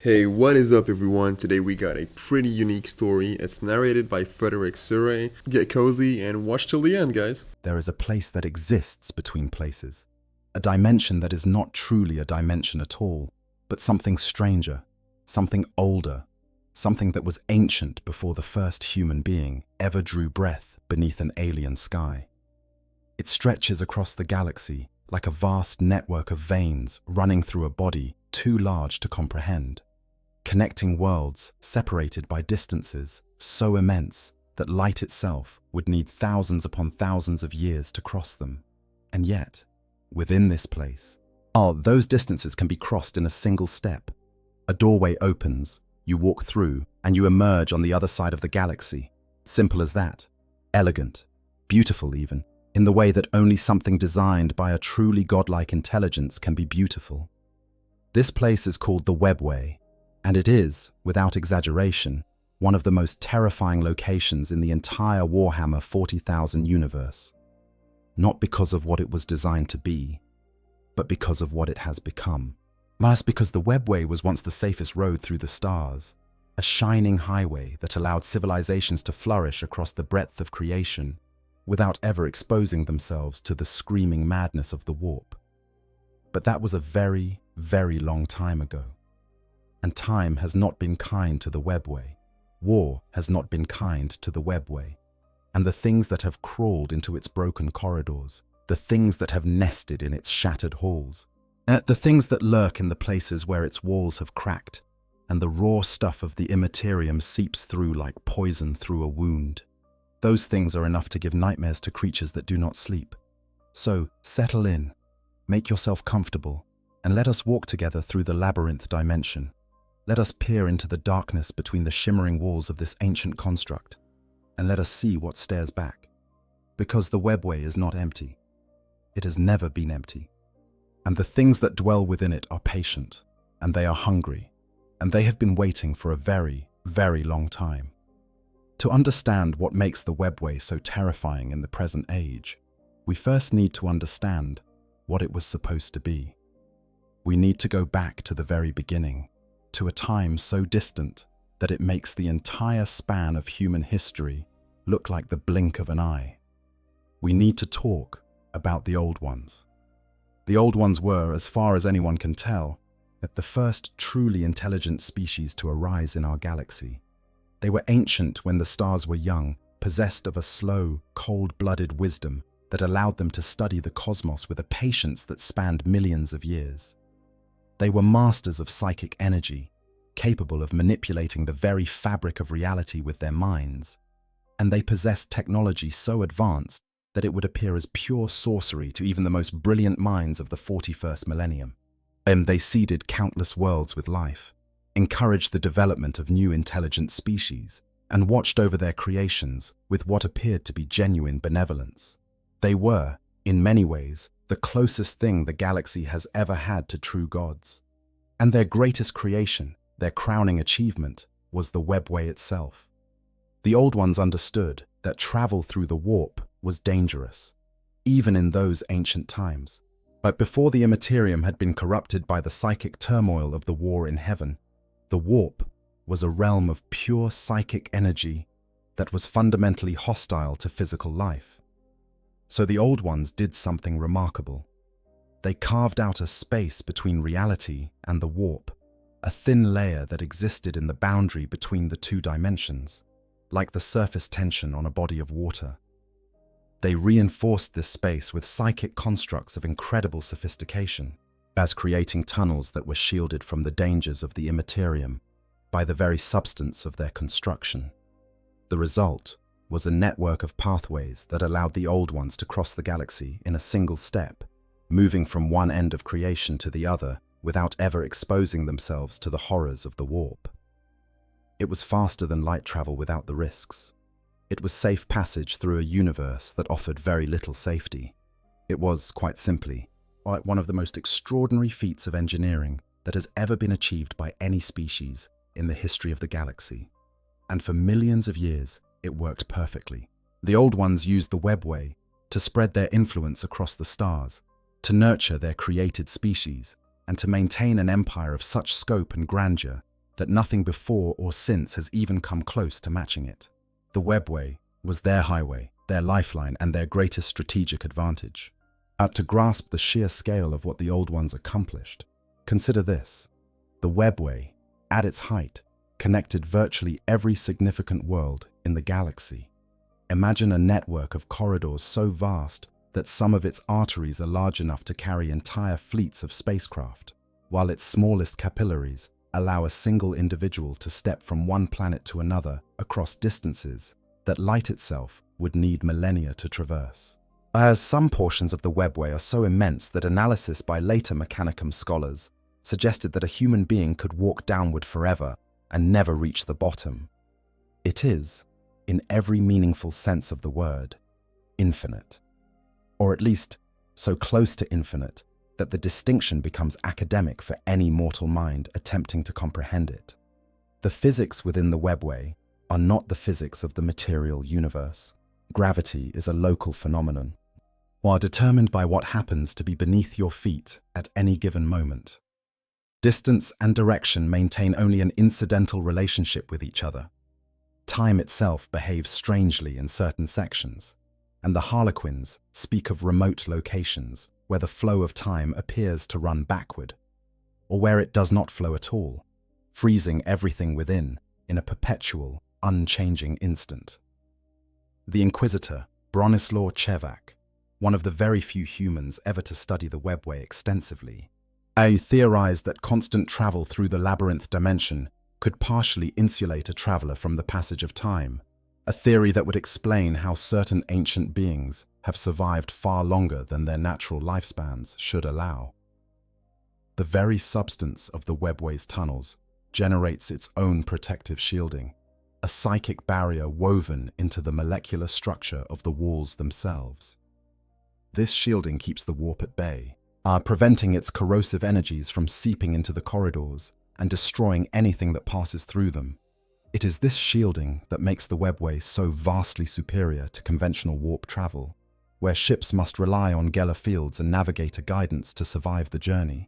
Hey, what is up everyone? Today we got a pretty unique story. It's narrated by Frederick Surrey. Get cozy and watch till the end, guys. There is a place that exists between places. A dimension that is not truly a dimension at all, but something stranger, something older, something that was ancient before the first human being ever drew breath beneath an alien sky. It stretches across the galaxy like a vast network of veins running through a body too large to comprehend, connecting worlds separated by distances so immense that light itself would need thousands upon thousands of years to cross them. And yet, within this place, those distances can be crossed in a single step. A doorway opens, you walk through, and you emerge on the other side of the galaxy. Simple as that. Elegant, beautiful even, in the way that only something designed by a truly godlike intelligence can be beautiful. This place is called the Webway, and it is, without exaggeration, one of the most terrifying locations in the entire Warhammer 40,000 universe. Not because of what it was designed to be, but because of what it has become. That's because the Webway was once the safest road through the stars, a shining highway that allowed civilizations to flourish across the breadth of creation without ever exposing themselves to the screaming madness of the warp. But that was a very, very long time ago. And time has not been kind to the Webway. War has not been kind to the Webway. And the things that have crawled into its broken corridors, the things that have nested in its shattered halls, the things that lurk in the places where its walls have cracked, and the raw stuff of the Imperium seeps through like poison through a wound. Those things are enough to give nightmares to creatures that do not sleep. So, settle in, make yourself comfortable, and let us walk together through the labyrinth dimension. Let us peer into the darkness between the shimmering walls of this ancient construct, and let us see what stares back. Because the Webway is not empty. It has never been empty. And the things that dwell within it are patient, and they are hungry, and they have been waiting for a very, very long time. To understand what makes the Webway so terrifying in the present age, we first need to understand what it was supposed to be. We need to go back to the very beginning, to a time so distant that it makes the entire span of human history look like the blink of an eye. We need to talk about the Old Ones. The Old Ones were, as far as anyone can tell, the first truly intelligent species to arise in our galaxy. They were ancient when the stars were young, possessed of a slow, cold-blooded wisdom that allowed them to study the cosmos with a patience that spanned millions of years. They were masters of psychic energy, capable of manipulating the very fabric of reality with their minds, and they possessed technology so advanced that it would appear as pure sorcery to even the most brilliant minds of the 41st millennium. And they seeded countless worlds with life, encouraged the development of new intelligent species, and watched over their creations with what appeared to be genuine benevolence. They were, in many ways, the closest thing the galaxy has ever had to true gods. And their greatest creation, their crowning achievement, was the Webway itself. The Old Ones understood that travel through the warp was dangerous, even in those ancient times. But before the Imperium had been corrupted by the psychic turmoil of the war in heaven, the warp was a realm of pure psychic energy that was fundamentally hostile to physical life. So the Old Ones did something remarkable. They carved out a space between reality and the warp, a thin layer that existed in the boundary between the two dimensions, like the surface tension on a body of water. They reinforced this space with psychic constructs of incredible sophistication, as creating tunnels that were shielded from the dangers of the Imperium by the very substance of their construction. The result was a network of pathways that allowed the Old Ones to cross the galaxy in a single step, moving from one end of creation to the other without ever exposing themselves to the horrors of the warp. It was faster than light travel without the risks. It was safe passage through a universe that offered very little safety. It was, quite simply, one of the most extraordinary feats of engineering that has ever been achieved by any species in the history of the galaxy. And for millions of years, it worked perfectly. The Old Ones used the Webway to spread their influence across the stars, to nurture their created species, and to maintain an empire of such scope and grandeur that nothing before or since has even come close to matching it. The Webway was their highway, their lifeline, and their greatest strategic advantage. To grasp the sheer scale of what the Old Ones accomplished, consider this. The Webway, at its height, connected virtually every significant world in the galaxy. Imagine a network of corridors so vast that some of its arteries are large enough to carry entire fleets of spacecraft, while its smallest capillaries allow a single individual to step from one planet to another across distances that light itself would need millennia to traverse. As some portions of the Webway are so immense that analysis by later Mechanicum scholars suggested that a human being could walk downward forever and never reach the bottom. It is, in every meaningful sense of the word, infinite. Or at least, so close to infinite that the distinction becomes academic for any mortal mind attempting to comprehend it. The physics within the Webway are not the physics of the material universe. Gravity is a local phenomenon, while determined by what happens to be beneath your feet at any given moment. Distance and direction maintain only an incidental relationship with each other. Time itself behaves strangely in certain sections, and the Harlequins speak of remote locations where the flow of time appears to run backward, or where it does not flow at all, freezing everything within in a perpetual, unchanging instant. The Inquisitor, Bronislaw Chevak, one of the very few humans ever to study the Webway extensively, theorized that constant travel through the labyrinth dimension could partially insulate a traveler from the passage of time, a theory that would explain how certain ancient beings have survived far longer than their natural lifespans should allow. The very substance of the Webway's tunnels generates its own protective shielding, a psychic barrier woven into the molecular structure of the walls themselves. This shielding keeps the warp at bay, preventing its corrosive energies from seeping into the corridors and destroying anything that passes through them. It is this shielding that makes the Webway so vastly superior to conventional warp travel, where ships must rely on Geller fields and navigator guidance to survive the journey.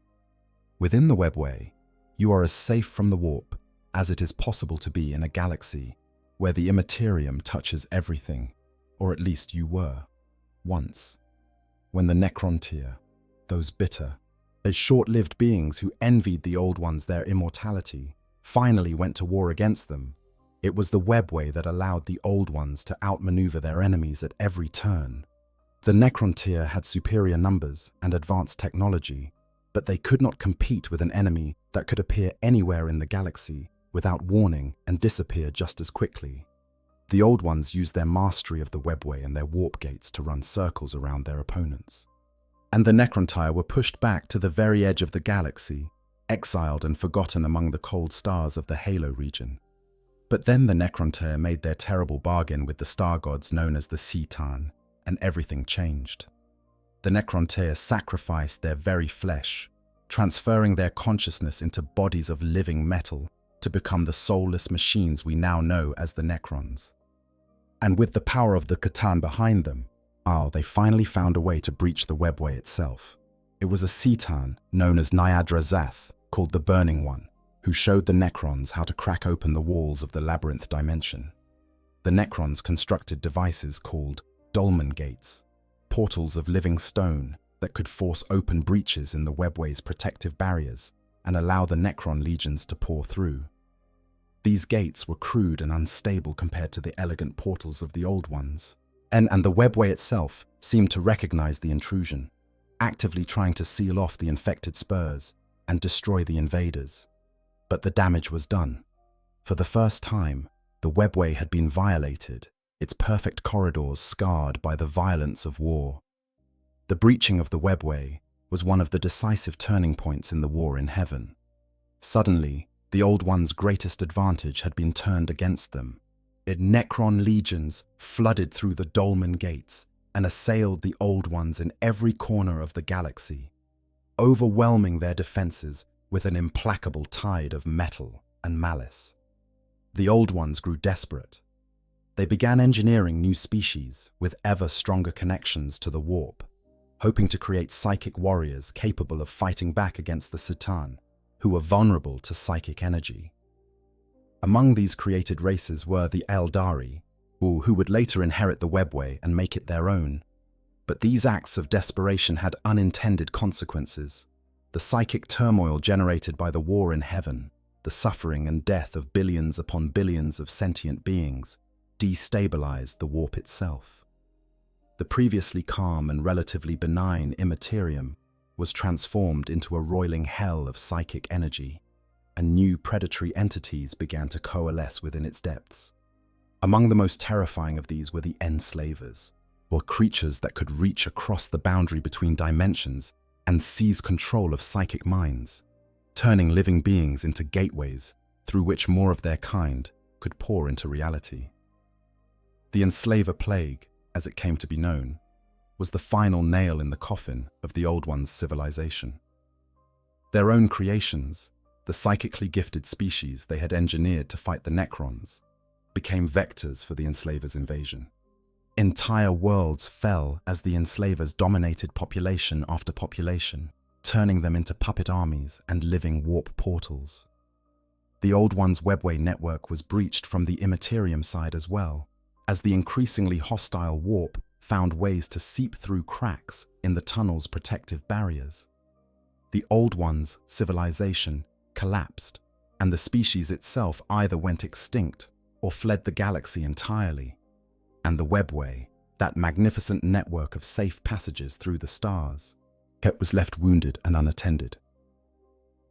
Within the Webway, you are as safe from the warp as it is possible to be in a galaxy where the Imperium touches everything, or at least you were, once. When the Necron, those bitter, as short-lived beings who envied the Old Ones their immortality, finally went to war against them, it was the Webway that allowed the Old Ones to outmaneuver their enemies at every turn. The Necron had superior numbers and advanced technology, but they could not compete with an enemy that could appear anywhere in the galaxy without warning and disappear just as quickly. The Old Ones used their mastery of the Webway and their warp gates to run circles around their opponents. And the Necron were pushed back to the very edge of the galaxy, exiled and forgotten among the cold stars of the Halo region. But then the Necron made their terrible bargain with the star gods known as the Citan, and everything changed. The Necron sacrificed their very flesh, transferring their consciousness into bodies of living metal to become the soulless machines we now know as the Necrons. And with the power of the Catan behind them, they finally found a way to breach the Webway itself. It was a Citan known as Nyadrazath, called the Burning One, who showed the Necrons how to crack open the walls of the labyrinth dimension. The Necrons constructed devices called Dolmen gates, portals of living stone that could force open breaches in the Webway's protective barriers and allow the Necron legions to pour through. These gates were crude and unstable compared to the elegant portals of the Old Ones, and the Webway itself seemed to recognize the intrusion, actively trying to seal off the infected spurs and destroy the invaders. But the damage was done. For the first time, the Webway had been violated, its perfect corridors scarred by the violence of war. The breaching of the Webway was one of the decisive turning points in the war in heaven. Suddenly, the Old Ones' greatest advantage had been turned against them. Necron legions flooded through the Dolmen gates and assailed the Old Ones in every corner of the galaxy, overwhelming their defenses with an implacable tide of metal and malice. The Old Ones grew desperate. They began engineering new species with ever stronger connections to the warp, hoping to create psychic warriors capable of fighting back against the Citan, who were vulnerable to psychic energy. Among these created races were the Aeldari, who would later inherit the Webway and make it their own. But these acts of desperation had unintended consequences. The psychic turmoil generated by the war in heaven, the suffering and death of billions upon billions of sentient beings, destabilized the warp itself. The previously calm and relatively benign Imperium was transformed into a roiling hell of psychic energy, and new predatory entities began to coalesce within its depths. Among the most terrifying of these were the enslavers, or creatures that could reach across the boundary between dimensions and seize control of psychic minds, turning living beings into gateways through which more of their kind could pour into reality. The Enslaver Plague, as it came to be known, was the final nail in the coffin of the Old One's civilization. Their own creations, the psychically gifted species they had engineered to fight the Necrons, became vectors for the Enslavers' invasion. Entire worlds fell as the Enslavers dominated population after population, turning them into puppet armies and living warp portals. The Old One's Webway network was breached from the Imperium side as well, as the increasingly hostile warp found ways to seep through cracks in the tunnel's protective barriers. The Old One's civilization collapsed, and the species itself either went extinct or fled the galaxy entirely. And the Webway, that magnificent network of safe passages through the stars, was left wounded and unattended.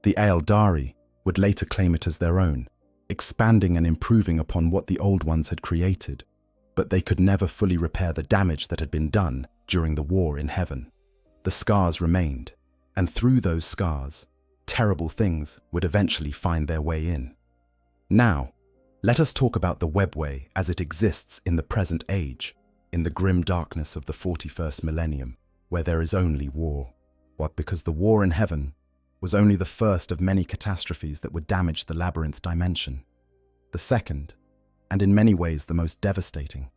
The Aeldari would later claim it as their own, expanding and improving upon what the Old Ones had created, but they could never fully repair the damage that had been done during the war in heaven. The scars remained, and through those scars, terrible things would eventually find their way in. Now, let us talk about the Webway as it exists in the present age, in the grim darkness of the 41st millennium, where there is only war. Because the war in heaven was only the first of many catastrophes that would damage the labyrinth dimension. The second, and in many ways the most devastating,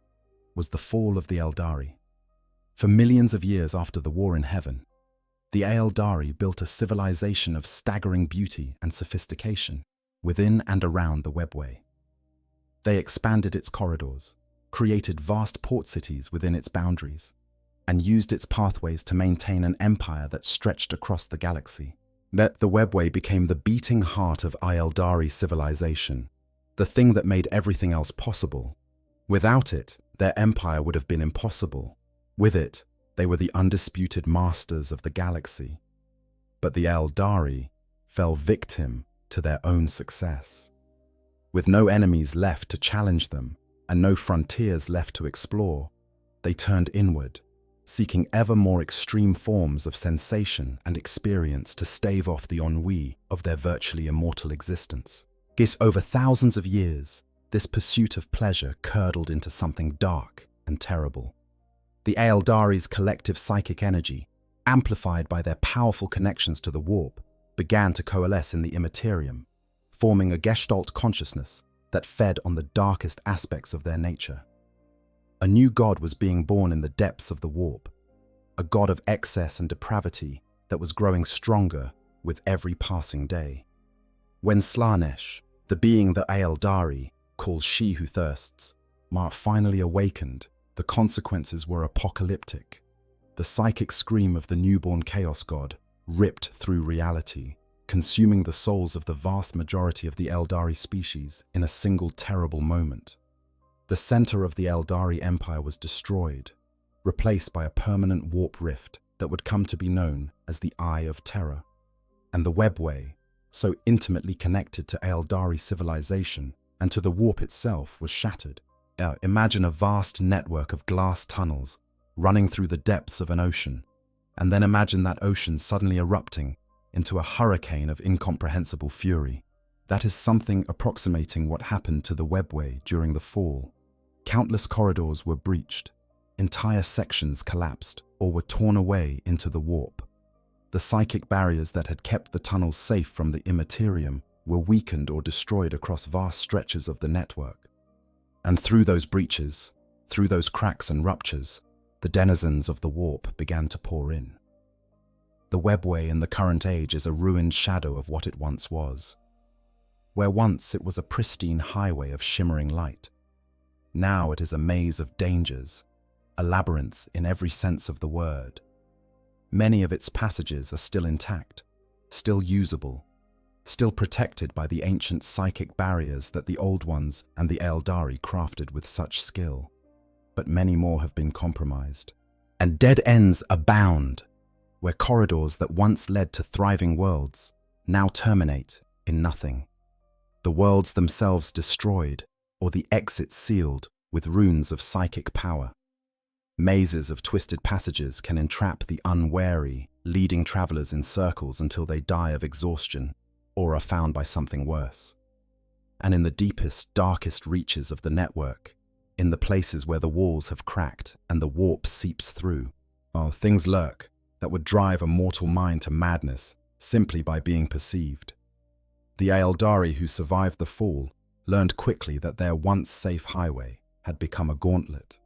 was the fall of the Aeldari. For millions of years after the war in heaven, the Aeldari built a civilization of staggering beauty and sophistication within and around the Webway. They expanded its corridors, created vast port cities within its boundaries, and used its pathways to maintain an empire that stretched across the galaxy. That the Webway became the beating heart of Aeldari civilization, the thing that made everything else possible. Without it, their empire would have been impossible. With it, they were the undisputed masters of the galaxy. But the Aeldari fell victim to their own success. With no enemies left to challenge them and no frontiers left to explore, they turned inward, seeking ever more extreme forms of sensation and experience to stave off the ennui of their virtually immortal existence. Over thousands of years, this pursuit of pleasure curdled into something dark and terrible. The Aeldari's collective psychic energy, amplified by their powerful connections to the warp, began to coalesce in the Imperium, forming a Gestalt consciousness that fed on the darkest aspects of their nature. A new god was being born in the depths of the warp, a god of excess and depravity that was growing stronger with every passing day. When Slanesh, the being the Aeldari calls She Who Thirsts, finally awakened, the consequences were apocalyptic. The psychic scream of the newborn Chaos God ripped through reality, consuming the souls of the vast majority of the Aeldari species in a single terrible moment. The center of the Aeldari Empire was destroyed, replaced by a permanent warp rift that would come to be known as the Eye of Terror. And the Webway, so intimately connected to Aeldari civilization and to the warp itself, was shattered. Imagine a vast network of glass tunnels running through the depths of an ocean, and then imagine that ocean suddenly erupting into a hurricane of incomprehensible fury. That is something approximating what happened to the Webway during the fall. Countless corridors were breached, entire sections collapsed or were torn away into the warp. The psychic barriers that had kept the tunnels safe from the Imperium were weakened or destroyed across vast stretches of the network. And through those breaches, through those cracks and ruptures, the denizens of the warp began to pour in. The Webway in the current age is a ruined shadow of what it once was. where once it was a pristine highway of shimmering light. Now it is a maze of dangers, a labyrinth in every sense of the word. Many of its passages are still intact, still usable, still protected by the ancient psychic barriers that the Old Ones and the Aeldari crafted with such skill. But many more have been compromised. And dead ends abound, where corridors that once led to thriving worlds now terminate in nothing. The worlds themselves destroyed, or the exits sealed with runes of psychic power. Mazes of twisted passages can entrap the unwary, leading travelers in circles until they die of exhaustion or are found by something worse. And in the deepest, darkest reaches of the network, in the places where the walls have cracked and the warp seeps through, things lurk that would drive a mortal mind to madness simply by being perceived. The Aeldari who survived the fall learned quickly that their once safe highway had become a gauntlet.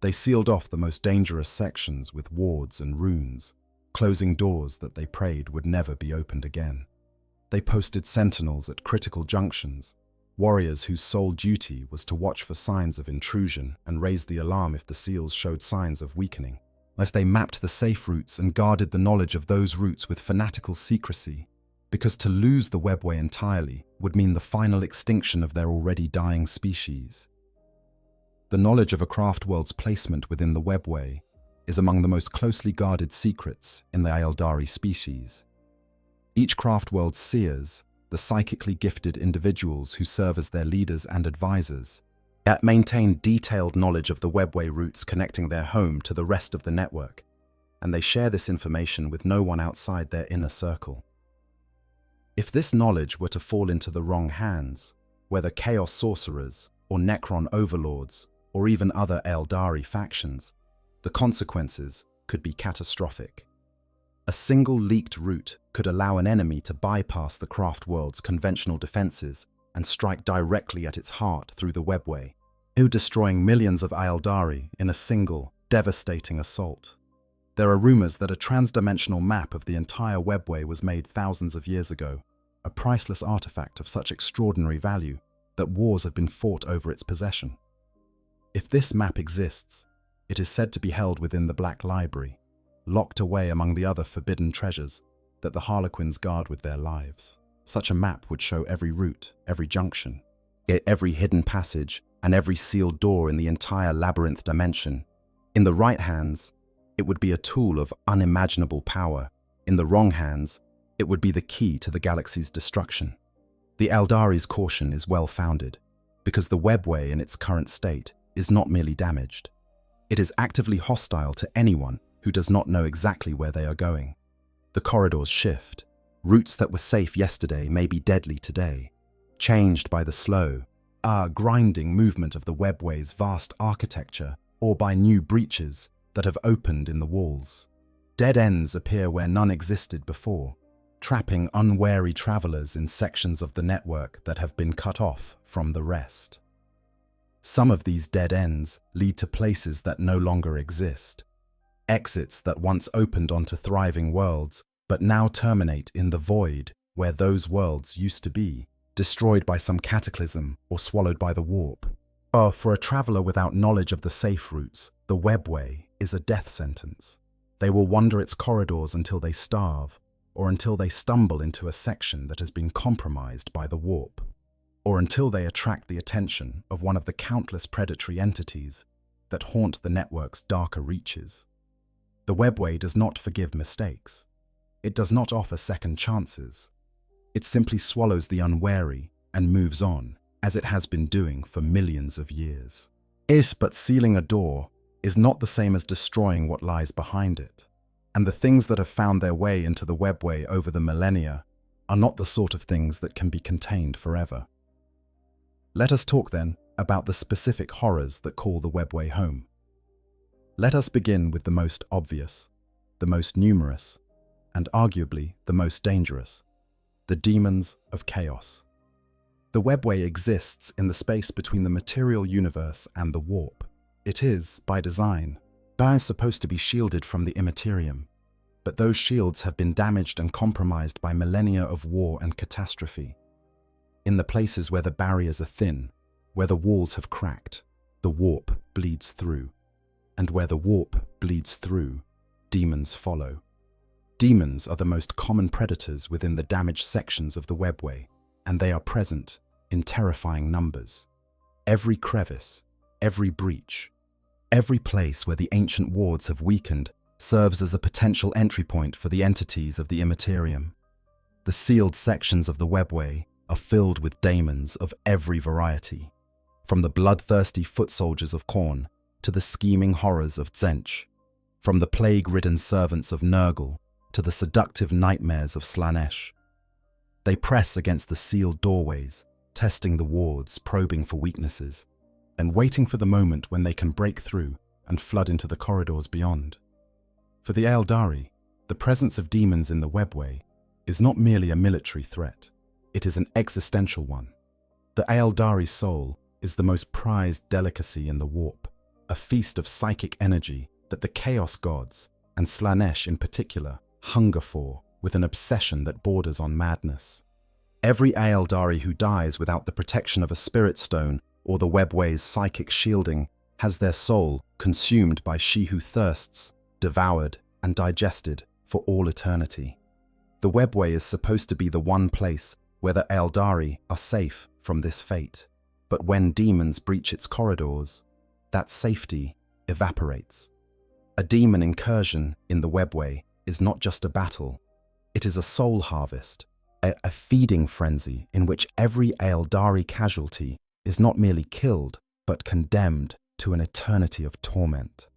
They sealed off the most dangerous sections with wards and runes, closing doors that they prayed would never be opened again. They posted sentinels at critical junctions, warriors whose sole duty was to watch for signs of intrusion and raise the alarm if the seals showed signs of weakening. As they mapped the safe routes and guarded the knowledge of those routes with fanatical secrecy, because to lose the Webway entirely would mean the final extinction of their already dying species. The knowledge of a craft world's placement within the Webway is among the most closely guarded secrets in the Aeldari species. Each craft world's seers, the psychically gifted individuals who serve as their leaders and advisors, yet maintain detailed knowledge of the Webway routes connecting their home to the rest of the network, and they share this information with no one outside their inner circle. If this knowledge were to fall into the wrong hands, whether Chaos Sorcerers or Necron Overlords or even other Aeldari factions, the consequences could be catastrophic. A single leaked route could allow an enemy to bypass the craft world's conventional defenses and strike directly at its heart through the Webway, destroying millions of Aeldari in a single, devastating assault. There are rumors that a transdimensional map of the entire Webway was made thousands of years ago, a priceless artifact of such extraordinary value that wars have been fought over its possession. If this map exists, it is said to be held within the Black Library, locked away among the other forbidden treasures that the Harlequins guard with their lives. Such a map would show every route, every junction, every hidden passage, and every sealed door in the entire labyrinth dimension. In the right hands, it would be a tool of unimaginable power. In the wrong hands, it would be the key to the galaxy's destruction. The Aeldari's caution is well-founded, because the Webway in its current state is not merely damaged. It is actively hostile to anyone who does not know exactly where they are going. The corridors shift. Routes that were safe yesterday may be deadly today, changed by the slow, grinding movement of the Webway's vast architecture or by new breaches that have opened in the walls. Dead ends appear where none existed before, trapping unwary travelers in sections of the network that have been cut off from the rest. Some of these dead ends lead to places that no longer exist, exits that once opened onto thriving worlds but now terminate in the void where those worlds used to be, destroyed by some cataclysm or swallowed by the warp. For a traveler without knowledge of the safe routes, the Webway is a death sentence. They will wander its corridors until they starve, or until they stumble into a section that has been compromised by the warp, or until they attract the attention of one of the countless predatory entities that haunt the network's darker reaches. The Webway does not forgive mistakes. It does not offer second chances. It simply swallows the unwary and moves on, as it has been doing for millions of years. But sealing a door is not the same as destroying what lies behind it, and the things that have found their way into the Webway over the millennia are not the sort of things that can be contained forever. Let us talk then about the specific horrors that call the Webway home. Let us begin with the most obvious, the most numerous, and arguably the most dangerous, the demons of chaos. The Webway exists in the space between the material universe and the warp. It is, by design, supposed to be shielded from the Imperium, but those shields have been damaged and compromised by millennia of war and catastrophe. In the places where the barriers are thin, where the walls have cracked, the warp bleeds through. And where the warp bleeds through, demons follow. Demons are the most common predators within the damaged sections of the Webway, and they are present in terrifying numbers. Every crevice, every breach, every place where the ancient wards have weakened serves as a potential entry point for the entities of the Imperium. The sealed sections of the Webway are filled with daemons of every variety, from the bloodthirsty foot soldiers of Cain to the scheming horrors of Tzeentch, from the plague-ridden servants of Nurgle to the seductive nightmares of Slaanesh. They press against the sealed doorways, testing the wards, probing for weaknesses, and waiting for the moment when they can break through and flood into the corridors beyond. For the Aeldari, the presence of demons in the Webway is not merely a military threat, it is an existential one. The Aeldari soul is the most prized delicacy in the warp, a feast of psychic energy that the Chaos gods, and Slaanesh in particular, hunger for with an obsession that borders on madness. Every Aeldari who dies without the protection of a spirit stone or the Webway's psychic shielding has their soul consumed by she who thirsts, devoured and digested for all eternity. The Webway is supposed to be the one place where the Aeldari are safe from this fate, but when demons breach its corridors, that safety evaporates. A demon incursion in the Webway is not just a battle, it is a soul harvest, a feeding frenzy in which every Aeldari casualty is not merely killed, but condemned to an eternity of torment.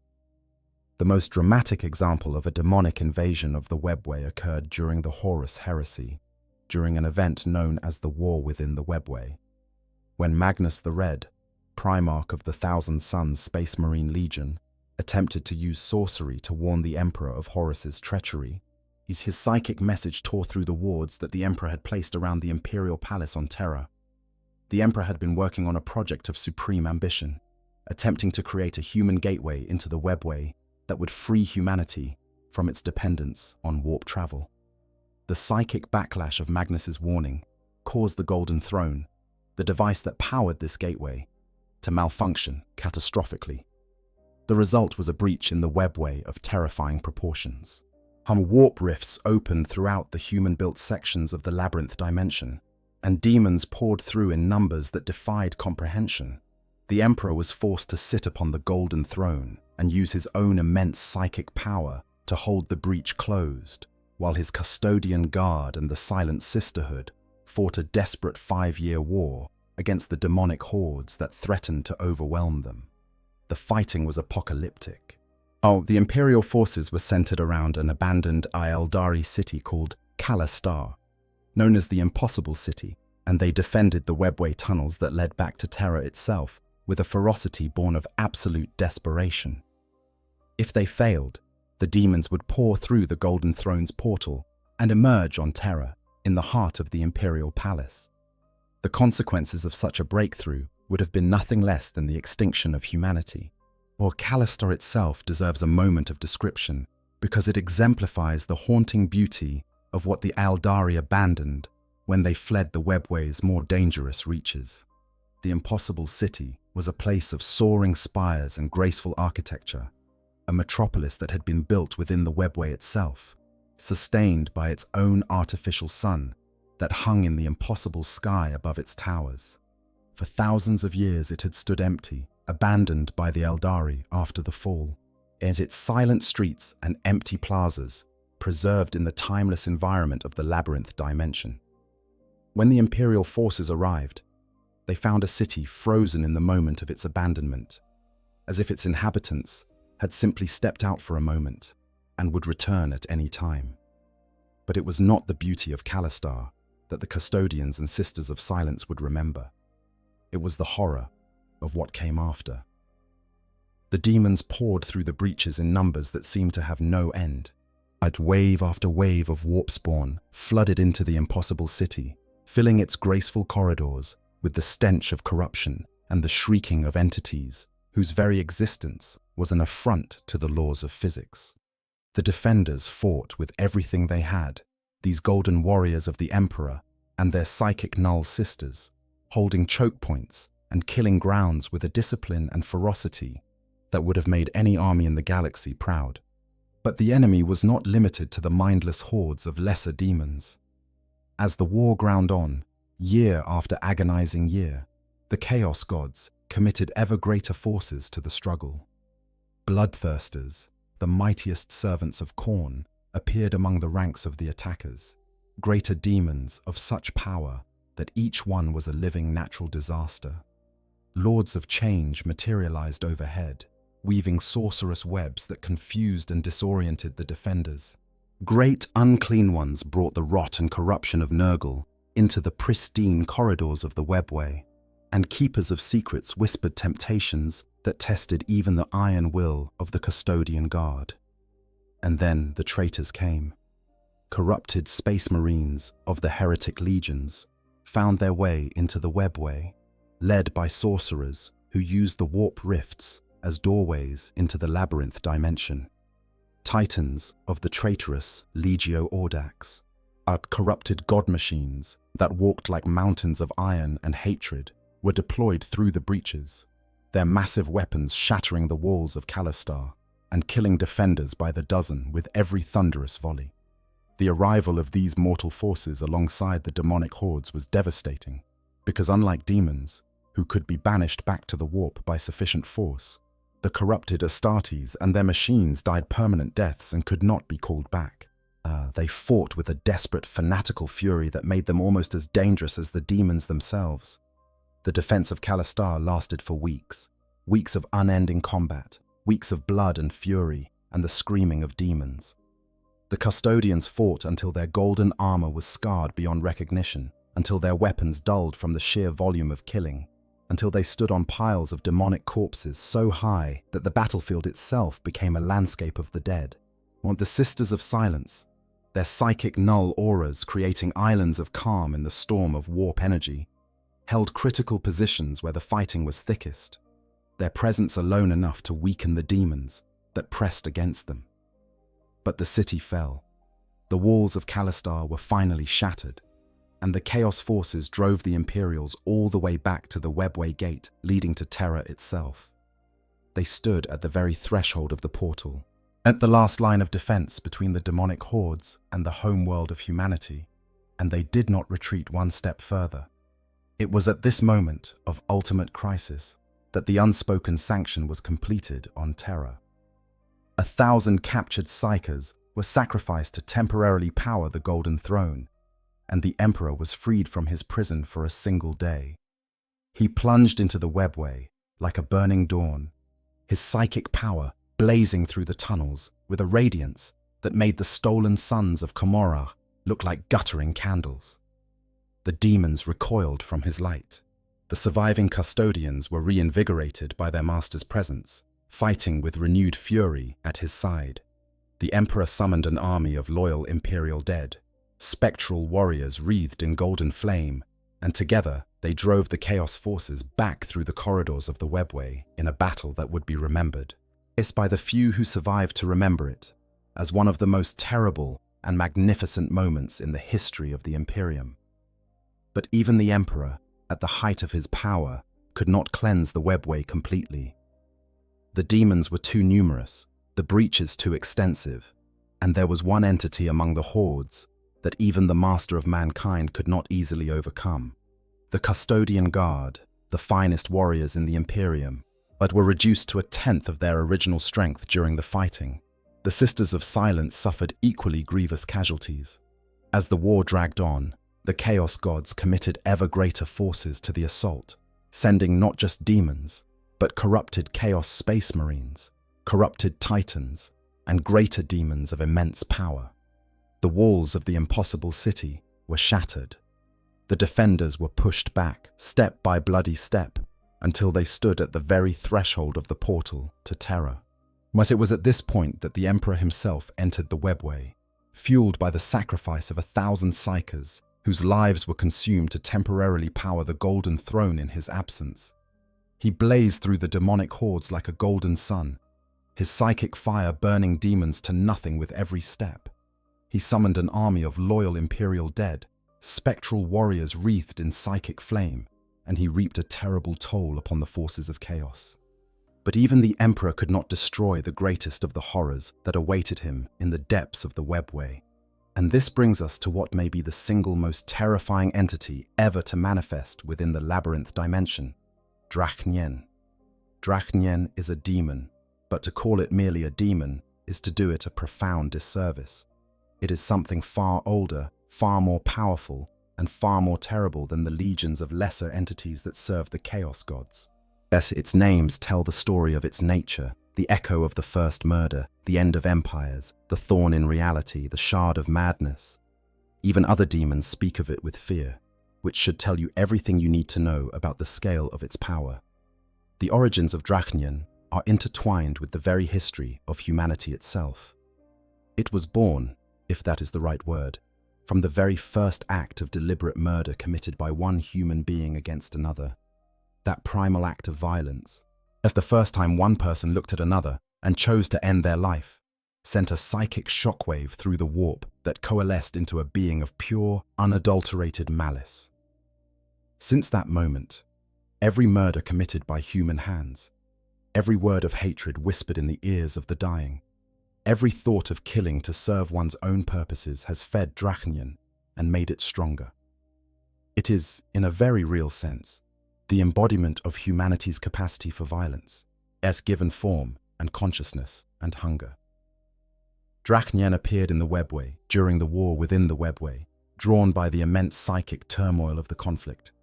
The most dramatic example of a demonic invasion of the Webway occurred during the Horus Heresy, during an event known as the War Within the Webway. When Magnus the Red, Primarch of the Thousand Suns Space Marine Legion, attempted to use sorcery to warn the Emperor of Horus's treachery, his psychic message tore through the wards that the Emperor had placed around the Imperial Palace on Terra. The Emperor had been working on a project of supreme ambition, attempting to create a human gateway into the Webway that would free humanity from its dependence on warp travel. The psychic backlash of Magnus's warning caused the Golden Throne, the device that powered this gateway, to malfunction catastrophically. The result was a breach in the Webway of terrifying proportions. Warp rifts opened throughout the human-built sections of the labyrinth dimension, and demons poured through in numbers that defied comprehension. The Emperor was forced to sit upon the Golden Throne and use his own immense psychic power to hold the breach closed, while his custodian guard and the Silent Sisterhood fought a desperate 5-year war against the demonic hordes that threatened to overwhelm them. The fighting was apocalyptic. The Imperial forces were centered around an abandoned Aeldari city called Kalastar, known as the Impossible City, and they defended the Webway tunnels that led back to Terra itself with a ferocity born of absolute desperation. If they failed, the demons would pour through the Golden Throne's portal and emerge on Terra in the heart of the Imperial Palace. The consequences of such a breakthrough would have been nothing less than the extinction of humanity. Kalastar itself deserves a moment of description because it exemplifies the haunting beauty of what the Aeldari abandoned when they fled the Webway's more dangerous reaches. The Impossible City was a place of soaring spires and graceful architecture, a metropolis that had been built within the Webway itself, sustained by its own artificial sun that hung in the impossible sky above its towers. For thousands of years it had stood empty, abandoned by the Aeldari after the fall, and its silent streets and empty plazas preserved in the timeless environment of the labyrinth dimension. When the Imperial forces arrived, they found a city frozen in the moment of its abandonment, as if its inhabitants had simply stepped out for a moment and would return at any time. But it was not the beauty of Kalastar that the custodians and Sisters of Silence would remember. It was the horror of what came after. The demons poured through the breaches in numbers that seemed to have no end. Wave after wave of warp spawn flooded into the Impossible City, filling its graceful corridors with the stench of corruption and the shrieking of entities whose very existence was an affront to the laws of physics. The defenders fought with everything they had, these golden warriors of the Emperor, and their psychic null sisters, holding choke points and killing grounds with a discipline and ferocity that would have made any army in the galaxy proud. But the enemy was not limited to the mindless hordes of lesser demons. As the war ground on, year after agonizing year, the Chaos Gods committed ever greater forces to the struggle. Bloodthirsters, the mightiest servants of Khorne, appeared among the ranks of the attackers, greater demons of such power that each one was a living natural disaster. Lords of Change materialized overhead, weaving sorcerous webs that confused and disoriented the defenders. Great unclean ones brought the rot and corruption of Nurgle into the pristine corridors of the Webway, and keepers of secrets whispered temptations that tested even the iron will of the custodian guard. And then the traitors came. Corrupted space marines of the heretic legions found their way into the Webway, led by sorcerers who used the warp rifts as doorways into the labyrinth dimension. Titans of the traitorous Legio Audax, corrupted god machines that walked like mountains of iron and hatred, were deployed through the breaches, their massive weapons shattering the walls of Kalistar and killing defenders by the dozen with every thunderous volley. The arrival of these mortal forces alongside the demonic hordes was devastating, because unlike demons, who could be banished back to the warp by sufficient force, the corrupted Astartes and their machines died permanent deaths and could not be called back. They fought with a desperate, fanatical fury that made them almost as dangerous as the demons themselves. The defense of Kalistar lasted for weeks, weeks of unending combat, weeks of blood and fury, and the screaming of demons. The custodians fought until their golden armor was scarred beyond recognition, until their weapons dulled from the sheer volume of killing, until they stood on piles of demonic corpses so high that the battlefield itself became a landscape of the dead. Want the Sisters of Silence, their psychic null auras creating islands of calm in the storm of warp energy, held critical positions where the fighting was thickest, their presence alone enough to weaken the demons that pressed against them. But the city fell. The walls of Kalistar were finally shattered, and the Chaos forces drove the Imperials all the way back to the Webway gate leading to Terra itself. They stood at the very threshold of the portal, at the last line of defense between the demonic hordes and the home world of humanity, and they did not retreat one step further. It was at this moment of ultimate crisis that the unspoken sanction was completed on Terra. 1,000 captured Psykers were sacrificed to temporarily power the Golden Throne, and the Emperor was freed from his prison for a single day. He plunged into the Webway like a burning dawn, his psychic power blazing through the tunnels with a radiance that made the stolen sons of Commorragh look like guttering candles. The demons recoiled from his light. The surviving custodians were reinvigorated by their master's presence, fighting with renewed fury at his side. The Emperor summoned an army of loyal Imperial dead, spectral warriors wreathed in golden flame, and together they drove the Chaos forces back through the corridors of the Webway in a battle that would be remembered. It's by the few who survived to remember it, as one of the most terrible and magnificent moments in the history of the Imperium. But even the Emperor, at the height of his power, could not cleanse the Webway completely. The demons were too numerous, the breaches too extensive, and there was one entity among the hordes that even the Master of Mankind could not easily overcome. The Custodian Guard, the finest warriors in the Imperium, but were reduced to 1/10 of their original strength during the fighting. The Sisters of Silence suffered equally grievous casualties. As the war dragged on, the Chaos Gods committed ever greater forces to the assault, sending not just demons, but corrupted Chaos Space Marines, corrupted Titans, and greater demons of immense power. The walls of the impossible city were shattered. The defenders were pushed back, step by bloody step, until they stood at the very threshold of the portal to Terra. But it was at this point that the Emperor himself entered the Webway, fueled by the sacrifice of 1,000 Psykers, whose lives were consumed to temporarily power the Golden Throne in his absence. He blazed through the demonic hordes like a golden sun, his psychic fire burning demons to nothing with every step. He summoned an army of loyal Imperial dead, spectral warriors wreathed in psychic flame, and he reaped a terrible toll upon the forces of chaos. But even the Emperor could not destroy the greatest of the horrors that awaited him in the depths of the Webway. And this brings us to what may be the single most terrifying entity ever to manifest within the labyrinth dimension: Drachnyen. Drachnyen is a demon, but to call it merely a demon is to do it a profound disservice. It is something far older, far more powerful, and far more terrible than the legions of lesser entities that serve the Chaos Gods. Yes, its names tell the story of its nature, the echo of the first murder, the end of empires, the thorn in reality, the shard of madness. Even other demons speak of it with fear, which should tell you everything you need to know about the scale of its power. The origins of Drachnyen are intertwined with the very history of humanity itself. It was born, if that is the right word, from the very first act of deliberate murder committed by one human being against another. That primal act of violence, as the first time one person looked at another and chose to end their life, sent a psychic shockwave through the warp that coalesced into a being of pure, unadulterated malice. Since that moment, every murder committed by human hands, every word of hatred whispered in the ears of the dying, every thought of killing to serve one's own purposes has fed Drachnyen and made it stronger. It is, in a very real sense, the embodiment of humanity's capacity for violence, as given form and consciousness and hunger. Drachnyen appeared in the Webway during the War Within the Webway, drawn by the immense psychic turmoil of the conflict.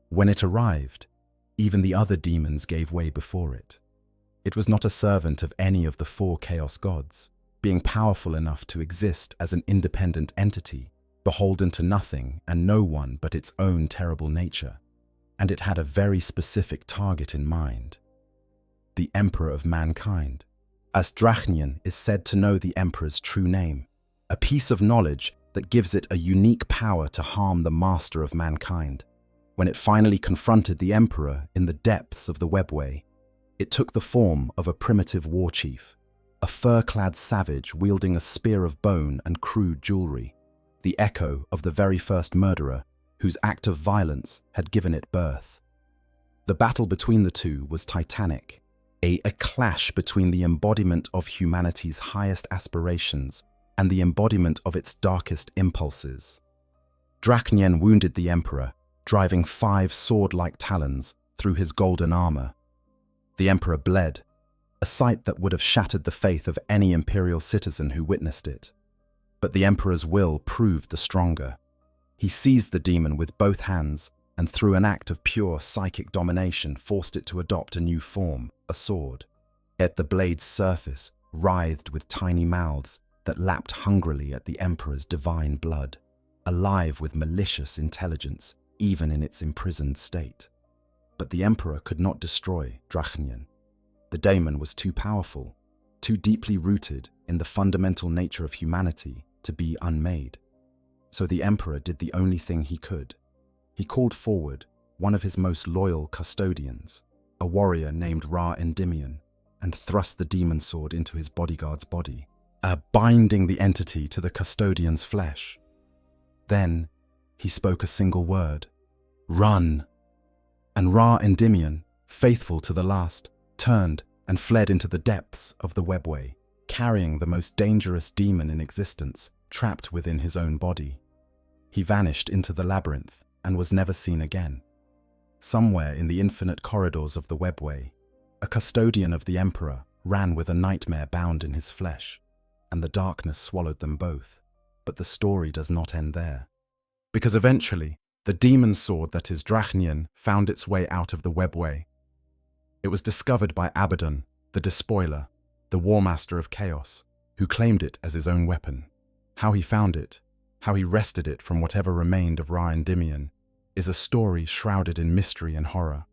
When it arrived, even the other demons gave way before it. It was not a servant of any of the four Chaos Gods, being powerful enough to exist as an independent entity, beholden to nothing and no one but its own terrible nature. And it had a very specific target in mind: the Emperor of mankind. As Drachnyen is said to know the Emperor's true name, a piece of knowledge that gives it a unique power to harm the master of mankind. When it finally confronted the Emperor in the depths of the Webway, it took the form of a primitive war chief, a fur-clad savage wielding a spear of bone and crude jewelry, the echo of the very first murderer whose act of violence had given it birth. The battle between the two was titanic, a clash between the embodiment of humanity's highest aspirations and the embodiment of its darkest impulses. Drachnyen wounded the Emperor, driving 5 sword-like talons through his golden armor. The Emperor bled, a sight that would have shattered the faith of any Imperial citizen who witnessed it. But the Emperor's will proved the stronger. He seized the demon with both hands and through an act of pure psychic domination forced it to adopt a new form, a sword. Yet the blade's surface writhed with tiny mouths that lapped hungrily at the Emperor's divine blood, alive with malicious intelligence even in its imprisoned state. But the Emperor could not destroy Drachnyen. The daemon was too powerful, too deeply rooted in the fundamental nature of humanity to be unmade. So the Emperor did the only thing he could. He called forward one of his most loyal custodians, a warrior named War Within the Webway, and thrust the demon sword into his bodyguard's body, binding the entity to the custodian's flesh. Then he spoke a single word: "Run!" And War Within the Webway, faithful to the last, turned and fled into the depths of the Webway, carrying the most dangerous demon in existence trapped within his own body. He vanished into the labyrinth and was never seen again. Somewhere in the infinite corridors of the Webway, a custodian of the Emperor ran with a nightmare bound in his flesh, and the darkness swallowed them both. But the story does not end there. Because eventually, the demon sword that is Drachnyen found its way out of the Webway. It was discovered by Abaddon, the Despoiler, the War Master of Chaos, who claimed it as his own weapon. How he found it, how he wrested it from whatever remained of War Within the Webway, is a story shrouded in mystery and horror.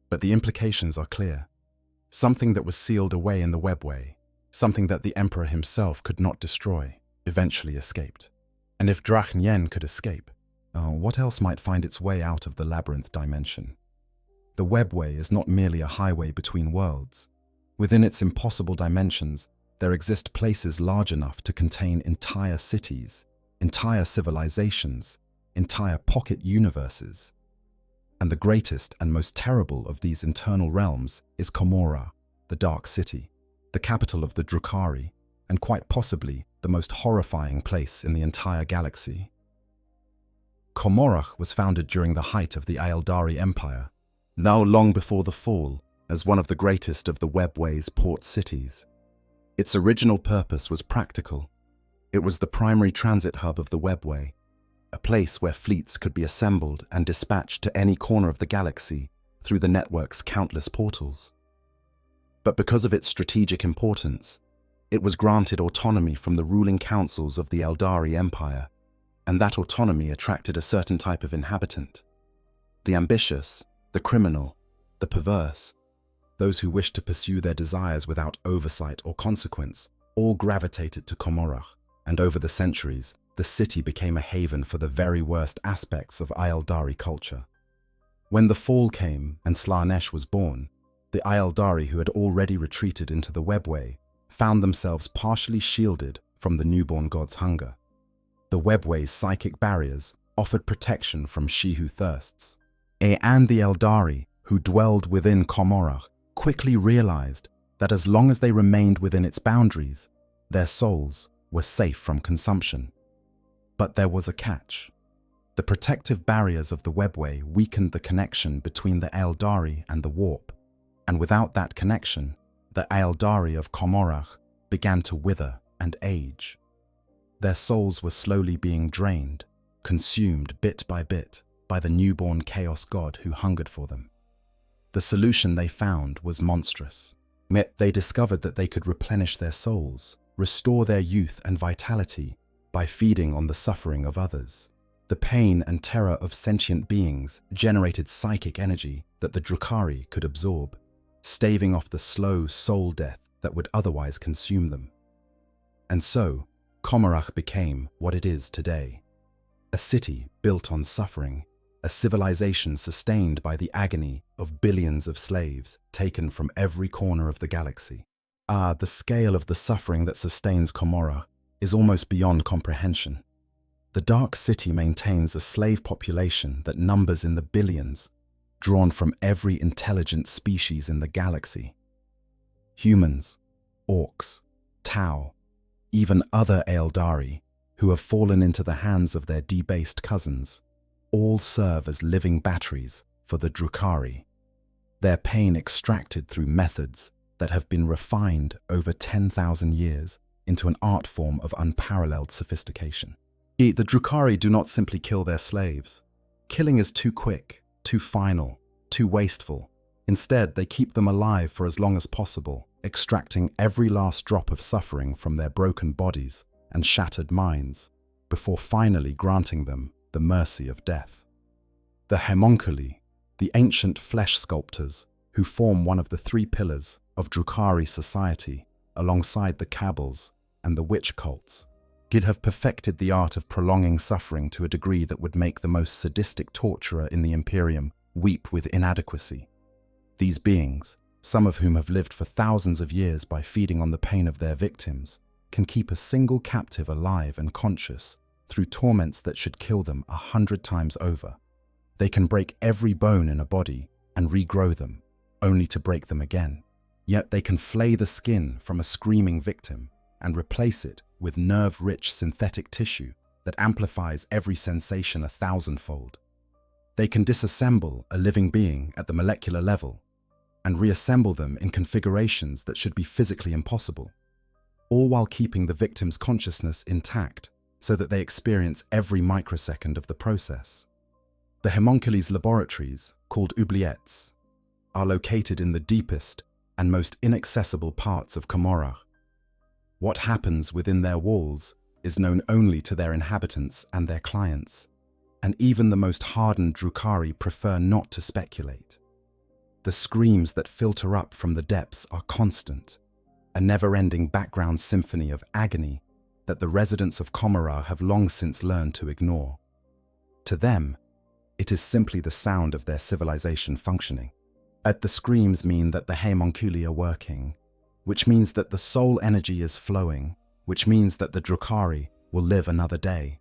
But the implications are clear. Something that was sealed away in the Webway, something that the Emperor himself could not destroy, eventually escaped. And if Drachnyen could escape, what else might find its way out of the labyrinth dimension? The Webway is not merely a highway between worlds. Within its impossible dimensions, there exist places large enough to contain entire cities, entire civilizations, entire pocket universes. And the greatest and most terrible of these internal realms is Commorragh, the Dark City, the capital of the Drukhari, and quite possibly the most horrifying place in the entire galaxy. Commorragh was founded during the height of the Aeldari Empire, now long before the fall, as one of the greatest of the Webway's port cities. Its original purpose was practical. It was the primary transit hub of the Webway, a place where fleets could be assembled and dispatched to any corner of the galaxy through the network's countless portals. But because of its strategic importance, it was granted autonomy from the ruling councils of the Aeldari Empire, and that autonomy attracted a certain type of inhabitant. The ambitious, the criminal, the perverse, those who wished to pursue their desires without oversight or consequence, all gravitated to Commorragh, and over the centuries, the city became a haven for the very worst aspects of Aeldari culture. When the fall came and Slaanesh was born, the Aeldari who had already retreated into the Webway found themselves partially shielded from the newborn god's hunger. The Webway's psychic barriers offered protection from she who thirsts. And the Aeldari, who dwelled within Commorragh, quickly realized that as long as they remained within its boundaries, their souls were safe from consumption. But there was a catch. The protective barriers of the Webway weakened the connection between the Aeldari and the warp, and without that connection, the Aeldari of Commorragh began to wither and age. Their souls were slowly being drained, consumed bit by the newborn chaos god who hungered for them. The solution they found was monstrous. They discovered that they could replenish their souls, restore their youth and vitality by feeding on the suffering of others. The pain and terror of sentient beings generated psychic energy that the Drukhari could absorb, staving off the slow soul death that would otherwise consume them. And so, Commorragh became what it is today. A city built on suffering, a civilization sustained by the agony of billions of slaves taken from every corner of the galaxy. The scale of the suffering that sustains Commorragh is almost beyond comprehension. The Dark City maintains a slave population that numbers in the billions, drawn from every intelligent species in the galaxy. Humans, orcs, Tau, even other Aeldari who have fallen into the hands of their debased cousins, all serve as living batteries for the Drukhari, their pain extracted through methods that have been refined over 10,000 years into an art form of unparalleled sophistication. The Drukhari do not simply kill their slaves. Killing is too quick, too final, too wasteful. Instead, they keep them alive for as long as possible, extracting every last drop of suffering from their broken bodies and shattered minds, before finally granting them the mercy of death. The Homunculi, the ancient flesh sculptors who form one of the three pillars of Drukhari society, alongside the Cabals and the witch cults, have perfected the art of prolonging suffering to a degree that would make the most sadistic torturer in the Imperium weep with inadequacy. These beings, some of whom have lived for thousands of years by feeding on the pain of their victims, can keep a single captive alive and conscious through torments that should kill them 100 times over. They can break every bone in a body and regrow them, only to break them again. Yet they can flay the skin from a screaming victim and replace it with nerve-rich synthetic tissue that amplifies every sensation 1,000-fold. They can disassemble a living being at the molecular level and reassemble them in configurations that should be physically impossible, all while keeping the victim's consciousness intact so that they experience every microsecond of the process. The Homunculi's laboratories, called oubliettes, are located in the deepest and most inaccessible parts of Commorragh. What happens within their walls is known only to their inhabitants and their clients, and even the most hardened Drukhari prefer not to speculate. The screams that filter up from the depths are constant, a never-ending background symphony of agony that the residents of Commorragh have long since learned to ignore. To them, it is simply the sound of their civilization functioning. The screams mean that the Homunculi are working, which means that the soul energy is flowing, which means that the Drukhari will live another day.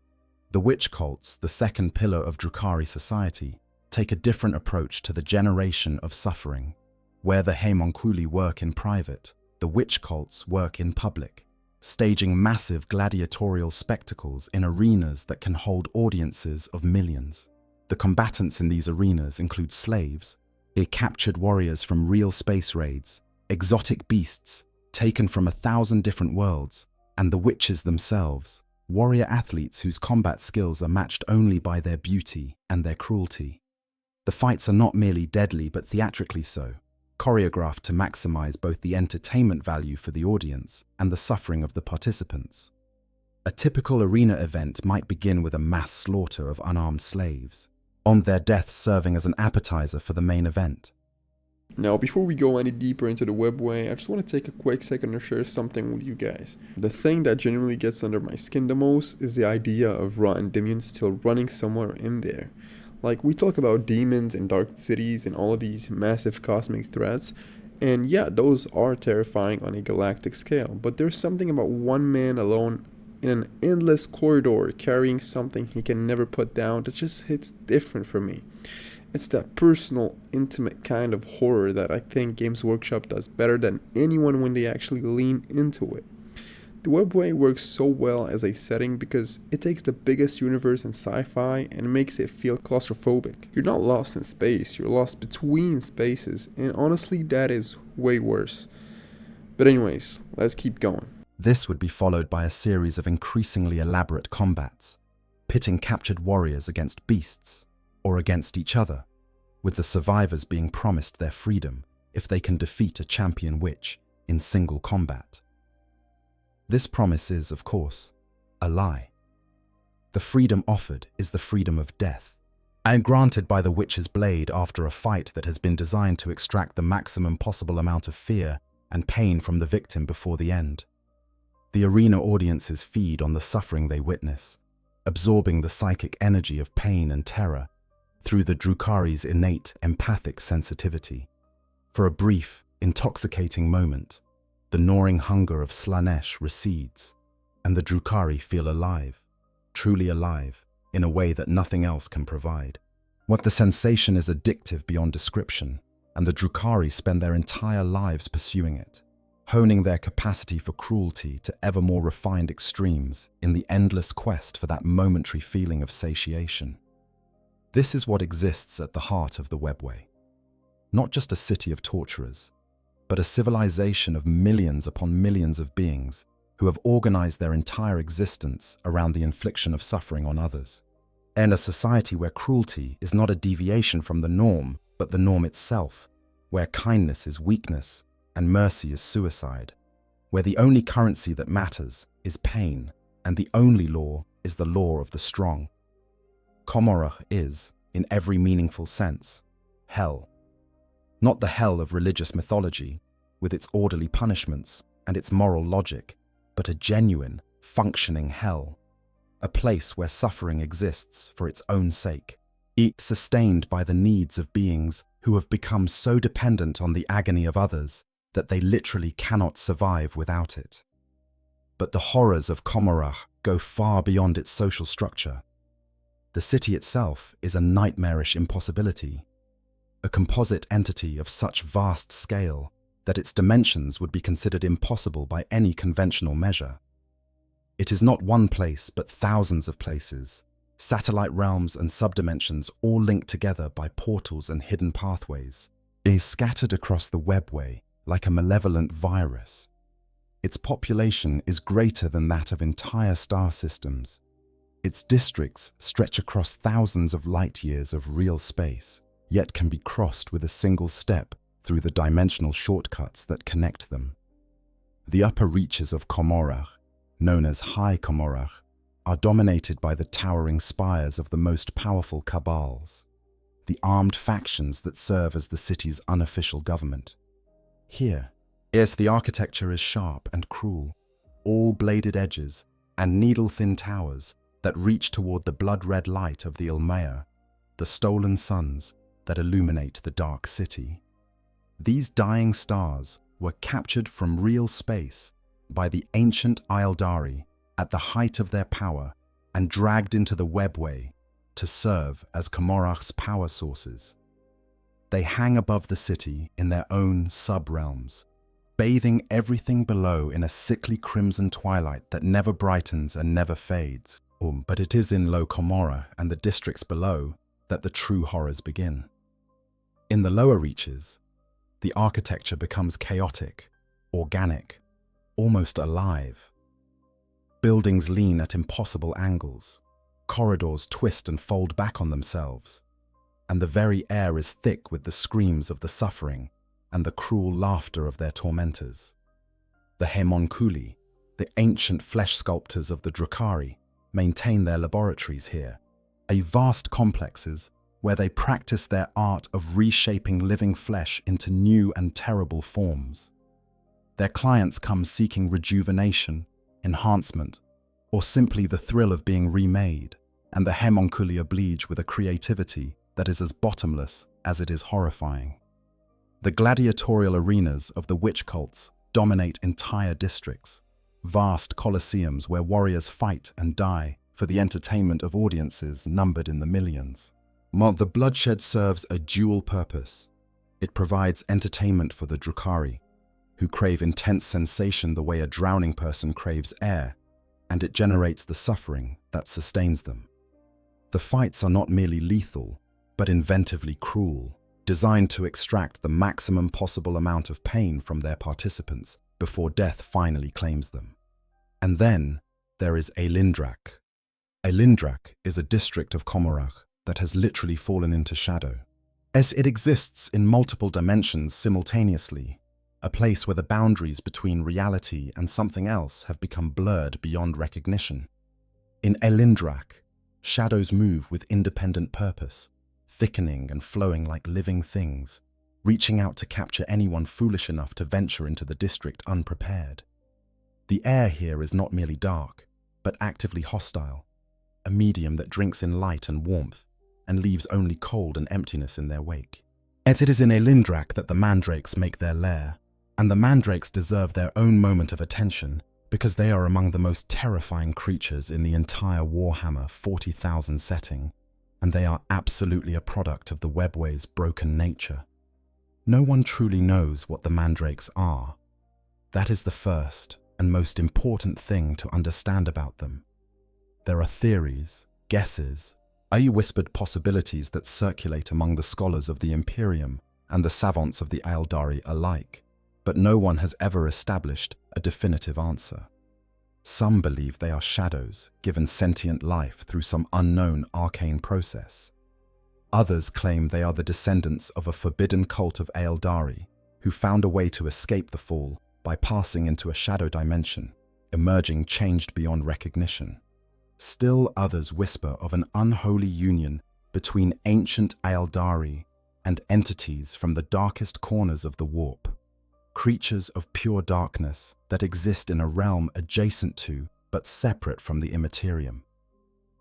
The witch cults, the second pillar of Drukhari society, take a different approach to the generation of suffering. Where the Homunculi work in private, the witch cults work in public, staging massive gladiatorial spectacles in arenas that can hold audiences of millions. The combatants in these arenas include slaves, captured warriors from real space raids, exotic beasts taken from 1,000 different worlds, and the witches themselves, warrior athletes whose combat skills are matched only by their beauty and their cruelty. The fights are not merely deadly but theatrically so, choreographed to maximize both the entertainment value for the audience and the suffering of the participants. A typical arena event might begin with a mass slaughter of unarmed slaves, on their deaths serving as an appetizer for the main event. Now, before we go any deeper into the webway, I just want to take a quick second to share something with you guys. The thing that genuinely gets under my skin the most is the idea of rotten demons still running somewhere in there. Like, we talk about demons and dark cities and all of these massive cosmic threats, and yeah, those are terrifying on a galactic scale, but there's something about one man alone in an endless corridor carrying something he can never put down that just hits different for me. It's that personal, intimate kind of horror that I think Games Workshop does better than anyone when they actually lean into it. The webway works so well as a setting because it takes the biggest universe in sci-fi and makes it feel claustrophobic. You're not lost in space, you're lost between spaces, and honestly that is way worse. But anyways, let's keep going. This would be followed by a series of increasingly elaborate combats, pitting captured warriors against beasts, or against each other, with the survivors being promised their freedom if they can defeat a champion witch in single combat. This promise is, of course, a lie. The freedom offered is the freedom of death, and granted by the witch's blade after a fight that has been designed to extract the maximum possible amount of fear and pain from the victim before the end. The arena audiences feed on the suffering they witness, absorbing the psychic energy of pain and terror through the Drukhari's innate empathic sensitivity. For a brief, intoxicating moment, the gnawing hunger of Slaanesh recedes, and the Drukhari feel alive, truly alive, in a way that nothing else can provide. What the sensation is addictive beyond description, and the Drukhari spend their entire lives pursuing it, honing their capacity for cruelty to ever more refined extremes in the endless quest for that momentary feeling of satiation. This is what exists at the heart of the webway. Not just a city of torturers, but a civilization of millions upon millions of beings who have organized their entire existence around the infliction of suffering on others. And a society where cruelty is not a deviation from the norm, but the norm itself, where kindness is weakness and mercy is suicide, where the only currency that matters is pain, and the only law is the law of the strong. Commorragh is, in every meaningful sense, hell. Not the hell of religious mythology, with its orderly punishments and its moral logic, but a genuine, functioning hell. A place where suffering exists for its own sake, sustained by the needs of beings who have become so dependent on the agony of others that they literally cannot survive without it. But the horrors of Commorragh go far beyond its social structure. The city itself is a nightmarish impossibility, a composite entity of such vast scale that its dimensions would be considered impossible by any conventional measure. It is not one place but thousands of places, satellite realms and subdimensions all linked together by portals and hidden pathways. It is scattered across the webway like a malevolent virus. Its population is greater than that of entire star systems. Its districts stretch across thousands of light years of real space, yet can be crossed with a single step through the dimensional shortcuts that connect them. The upper reaches of Commorragh, known as High Commorragh, are dominated by the towering spires of the most powerful cabals, the armed factions that serve as the city's unofficial government. Here, yes, the architecture is sharp and cruel, all bladed edges and needle-thin towers that reach toward the blood-red light of the Ilmea, the stolen suns that illuminate the dark city. These dying stars were captured from real space by the ancient Aeldari at the height of their power and dragged into the Webway to serve as Commorragh's power sources. They hang above the city in their own sub-realms, bathing everything below in a sickly crimson twilight that never brightens and never fades. But it is in Low Commorragh and the districts below that the true horrors begin. In the lower reaches, the architecture becomes chaotic, organic, almost alive. Buildings lean at impossible angles, corridors twist and fold back on themselves, and the very air is thick with the screams of the suffering and the cruel laughter of their tormentors. The Homunculi, the ancient flesh sculptors of the Drukhari, maintain their laboratories here, vast complexes where they practice their art of reshaping living flesh into new and terrible forms. Their clients come seeking rejuvenation, enhancement, or simply the thrill of being remade, and the Homunculi oblige with a creativity that is as bottomless as it is horrifying. The gladiatorial arenas of the witch cults dominate entire districts, vast colosseums where warriors fight and die for the entertainment of audiences numbered in the millions. The bloodshed serves a dual purpose. It provides entertainment for the Drukhari, who crave intense sensation the way a drowning person craves air, and it generates the suffering that sustains them. The fights are not merely lethal, but inventively cruel, designed to extract the maximum possible amount of pain from their participants before death finally claims them. And then there is Aeldari. Aeldari is a district of Commorragh that has literally fallen into shadow, as it exists in multiple dimensions simultaneously, a place where the boundaries between reality and something else have become blurred beyond recognition. In Aeldari, shadows move with independent purpose, thickening and flowing like living things, reaching out to capture anyone foolish enough to venture into the district unprepared. The air here is not merely dark, but actively hostile, a medium that drinks in light and warmth and leaves only cold and emptiness in their wake. Yet it is in Aeldari that the Mandrekes make their lair, and the Mandrekes deserve their own moment of attention because they are among the most terrifying creatures in the entire Warhammer 40,000 setting, and they are absolutely a product of the Webway's broken nature. No one truly knows what the Mandrekes are. That is the first and most important thing to understand about them. There are theories, guesses, whispered possibilities that circulate among the scholars of the Imperium and the savants of the Aeldari alike, but no one has ever established a definitive answer. Some believe they are shadows given sentient life through some unknown arcane process. Others claim they are the descendants of a forbidden cult of Aeldari who found a way to escape the fall by passing into a shadow dimension, emerging changed beyond recognition. Still others whisper of an unholy union between ancient Aeldari and entities from the darkest corners of the warp, creatures of pure darkness that exist in a realm adjacent to but separate from the Imperium.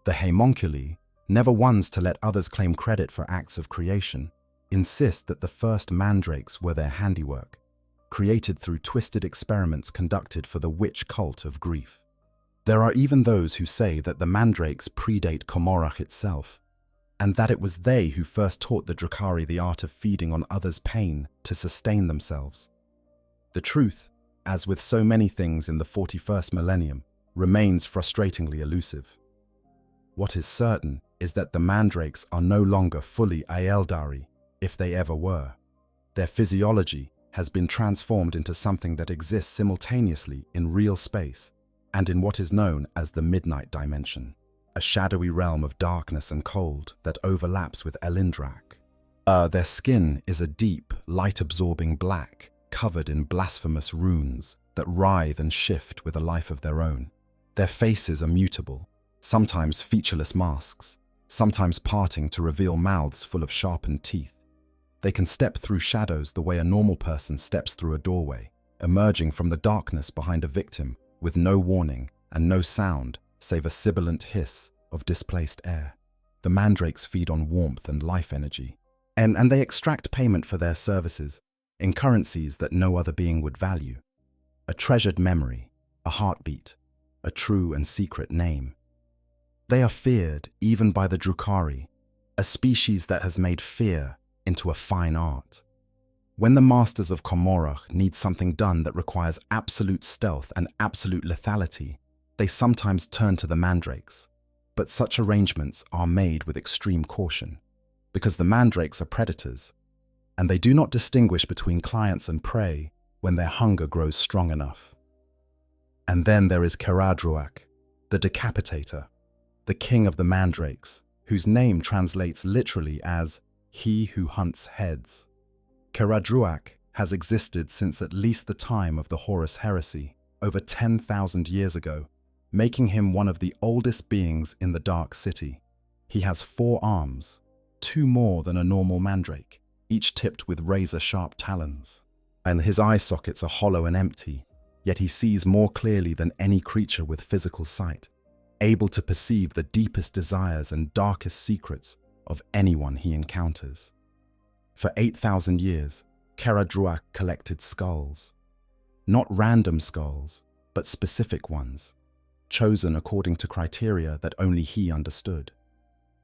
The Homunculi, never ones to let others claim credit for acts of creation, insist that the first mandrakes were their handiwork, created through twisted experiments conducted for the witch cult of grief. There are even those who say that the Mandrekes predate Commorragh itself, and that it was they who first taught the Drukhari the art of feeding on others' pain to sustain themselves. The truth, as with so many things in the 41st millennium, remains frustratingly elusive. What is certain is that the Mandrakes are no longer fully Aeldari, if they ever were. Their physiology has been transformed into something that exists simultaneously in real space and in what is known as the Midnight Dimension, a shadowy realm of darkness and cold that overlaps with Aeldari. Their skin is a deep, light-absorbing black, covered in blasphemous runes that writhe and shift with a life of their own. Their faces are mutable, sometimes featureless masks, sometimes parting to reveal mouths full of sharpened teeth. They can step through shadows the way a normal person steps through a doorway, emerging from the darkness behind a victim with no warning and no sound save a sibilant hiss of displaced air. The Mandrakes feed on warmth and life energy, and they extract payment for their services in currencies that no other being would value. A treasured memory, a heartbeat, a true and secret name. They are feared even by the Drukhari, a species that has made fear into a fine art. When the masters of Commorragh need something done that requires absolute stealth and absolute lethality, they sometimes turn to the Mandrekes. But such arrangements are made with extreme caution, because the Mandrekes are predators, and they do not distinguish between clients and prey when their hunger grows strong enough. And then there is Caradruach, the Decapitator, the king of the Mandrekes, whose name translates literally as "he who hunts heads." Caradruach has existed since at least the time of the Horus Heresy, over 10,000 years ago, making him one of the oldest beings in the Dark City. He has 4 arms, 2 more than a normal mandrake, each tipped with razor-sharp talons. And his eye sockets are hollow and empty, yet he sees more clearly than any creature with physical sight, able to perceive the deepest desires and darkest secrets of anyone he encounters. For 8,000 years, Caradruach collected skulls. Not random skulls, but specific ones, chosen according to criteria that only he understood.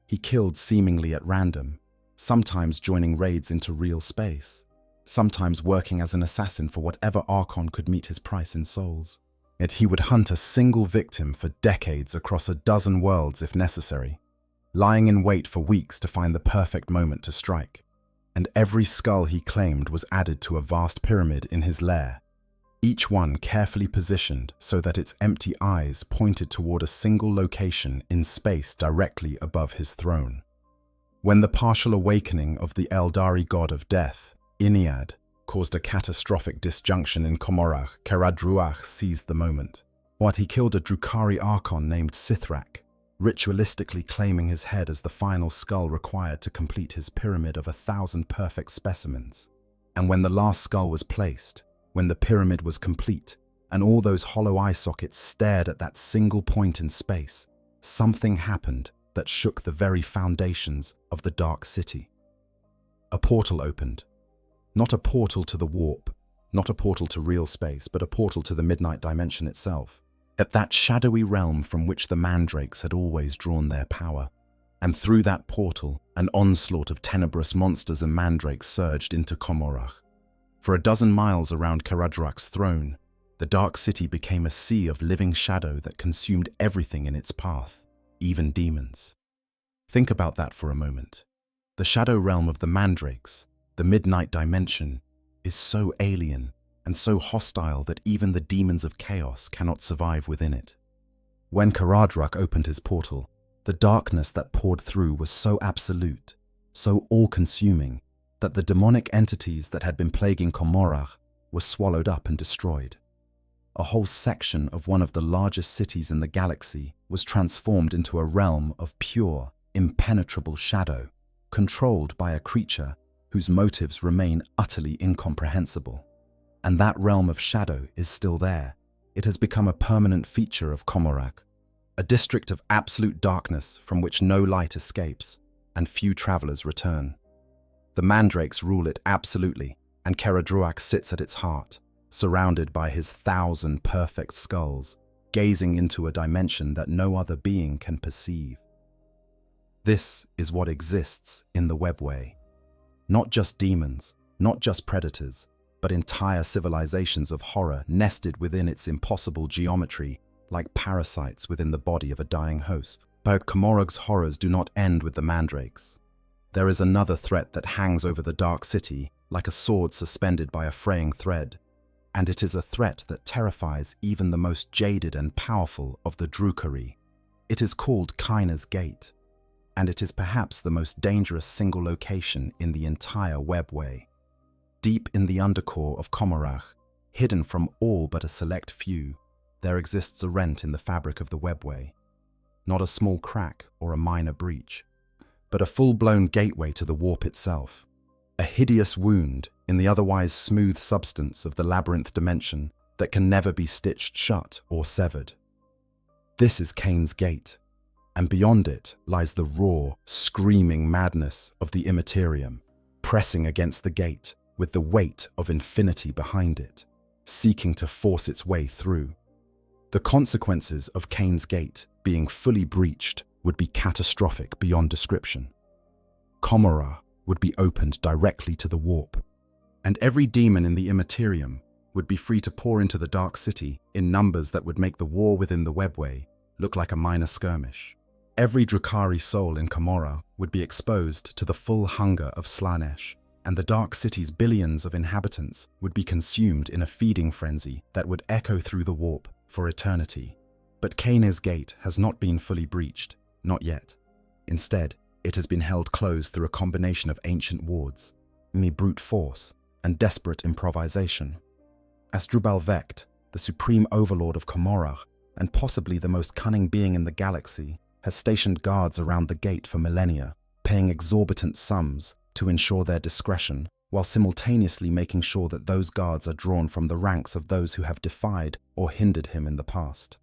He killed seemingly at random, sometimes joining raids into real space, sometimes working as an assassin for whatever Archon could meet his price in souls. Yet he would hunt a single victim for decades across a dozen worlds if necessary, lying in wait for weeks to find the perfect moment to strike. And every skull he claimed was added to a vast pyramid in his lair, each one carefully positioned so that its empty eyes pointed toward a single location in space directly above his throne. When the partial awakening of the Aeldari god of death, Iniad, caused a catastrophic disjunction in Commorragh, Caradruach seized the moment. What he killed a Drukhari Archon named Sithrak, ritualistically claiming his head as the final skull required to complete his pyramid of 1,000 perfect specimens. And when the last skull was placed, when the pyramid was complete, and all those hollow eye sockets stared at that single point in space, something happened that shook the very foundations of the Dark City. A portal opened. Not a portal to the warp, not a portal to real space, but a portal to the midnight dimension itself, at that shadowy realm from which the Mandrakes had always drawn their power. And through that portal, an onslaught of tenebrous monsters and Mandrakes surged into Commorragh. For a dozen miles around Caradruach's throne, the Dark City became a sea of living shadow that consumed everything in its path, even demons. Think about that for a moment. The shadow realm of the Mandrakes, the midnight dimension, is so alien and so hostile that even the demons of chaos cannot survive within it. When Caradruach opened his portal, the darkness that poured through was so absolute, so all-consuming, that the demonic entities that had been plaguing Commorragh were swallowed up and destroyed. A whole section of one of the largest cities in the galaxy was transformed into a realm of pure, impenetrable shadow, controlled by a creature whose motives remain utterly incomprehensible. And that realm of shadow is still there. It has become a permanent feature of Commorragh, a district of absolute darkness from which no light escapes and few travelers return. The Mandrakes rule it absolutely, and Caradruach sits at its heart, surrounded by his 1,000 perfect skulls, gazing into a dimension that no other being can perceive. This is what exists in the Webway. Not just demons, not just predators, but entire civilizations of horror nested within its impossible geometry, like parasites within the body of a dying host. But Commorragh's horrors do not end with the Mandrakes. There is another threat that hangs over the Dark City like a sword suspended by a fraying thread, and it is a threat that terrifies even the most jaded and powerful of the Drukhari. It is called Cain's Gate, and it is perhaps the most dangerous single location in the entire Webway. Deep in the undercore of Commorragh, hidden from all but a select few, there exists a rent in the fabric of the Webway. Not a small crack or a minor breach, but a full-blown gateway to the warp itself. A hideous wound in the otherwise smooth substance of the labyrinth dimension that can never be stitched shut or severed. This is Cain's Gate, and beyond it lies the raw, screaming madness of the Imperium, pressing against the gate with the weight of infinity behind it, seeking to force its way through. The consequences of Cain's Gate being fully breached would be catastrophic beyond description. Commorragh would be opened directly to the warp, and every demon in the Imperium would be free to pour into the Dark City in numbers that would make the War Within the Webway look like a minor skirmish. Every Drukhari soul in Commorragh would be exposed to the full hunger of Slaanesh, and the Dark City's billions of inhabitants would be consumed in a feeding frenzy that would echo through the warp for eternity. But Cain's gate has not been fully breached, not yet. Instead, it has been held closed through a combination of ancient wards, brute force, and desperate improvisation. Asdrubal Vect, the supreme overlord of Commorragh, and possibly the most cunning being in the galaxy, has stationed guards around the gate for millennia, paying exorbitant sums to ensure their discretion, while simultaneously making sure that those guards are drawn from the ranks of those who have defied or hindered him in the past.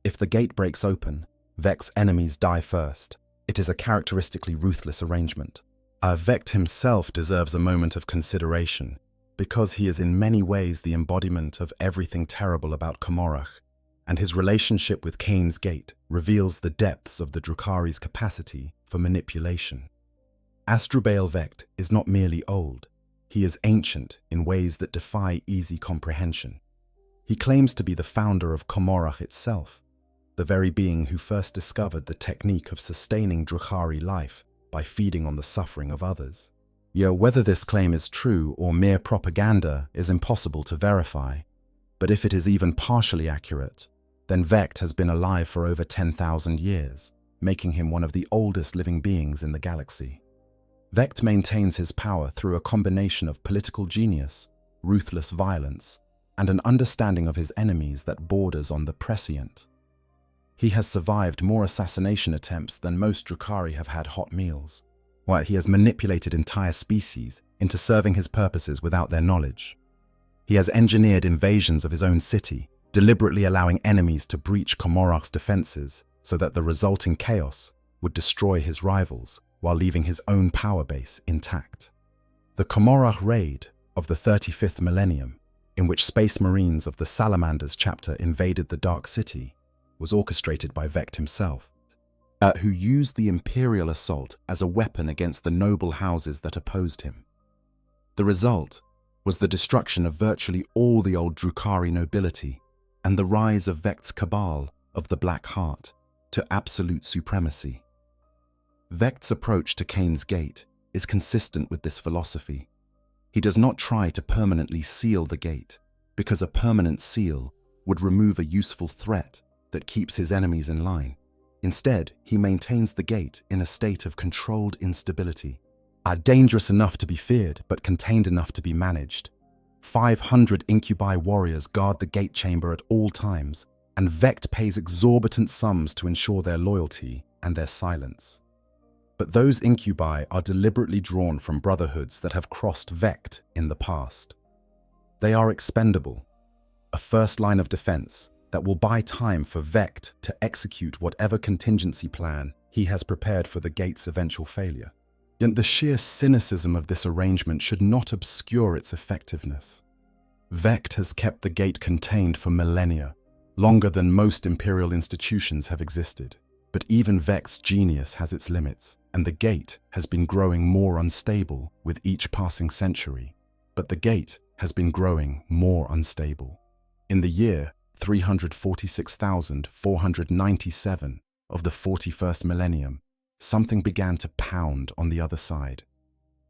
If the gate breaks open, Vect's enemies die first. It is a characteristically ruthless arrangement. Vect himself deserves a moment of consideration, because he is in many ways the embodiment of everything terrible about Commorragh, and his relationship with Cain's gate reveals the depths of the Drukhari's capacity for manipulation. Asdrubal Vect is not merely old, he is ancient in ways that defy easy comprehension. He claims to be the founder of Commorragh itself, the very being who first discovered the technique of sustaining Drukhari life by feeding on the suffering of others. Yet whether this claim is true or mere propaganda is impossible to verify, but if it is even partially accurate, then Vect has been alive for over 10,000 years, making him one of the oldest living beings in the galaxy. Vect maintains his power through a combination of political genius, ruthless violence, and an understanding of his enemies that borders on the prescient. He has survived more assassination attempts than most Drukhari have had hot meals, while he has manipulated entire species into serving his purposes without their knowledge. He has engineered invasions of his own city, deliberately allowing enemies to breach Commorragh's defenses so that the resulting chaos would destroy his rivals while leaving his own power base intact. The Commorragh raid of the 35th Millennium, in which Space Marines of the Salamanders chapter invaded the Dark City, was orchestrated by Vect himself, who used the Imperial assault as a weapon against the noble houses that opposed him. The result was the destruction of virtually all the old Drukhari nobility and the rise of Vect's cabal of the Black Heart to absolute supremacy. Vect's approach to Cain's gate is consistent with this philosophy. He does not try to permanently seal the gate, because a permanent seal would remove a useful threat that keeps his enemies in line. Instead, he maintains the gate in a state of controlled instability, dangerous enough to be feared but contained enough to be managed. 500 incubi warriors guard the gate chamber at all times, and Vect pays exorbitant sums to ensure their loyalty and their silence. But those incubi are deliberately drawn from brotherhoods that have crossed Vect in the past. They are expendable, a first line of defense that will buy time for Vect to execute whatever contingency plan he has prepared for the gate's eventual failure. Yet the sheer cynicism of this arrangement should not obscure its effectiveness. Vect has kept the gate contained for millennia, longer than most imperial institutions have existed. But even Vect's genius has its limits, and the gate has been growing more unstable with each passing century. But the gate has been growing more unstable. In the year 346,497 of the 41st millennium, something began to pound on the other side.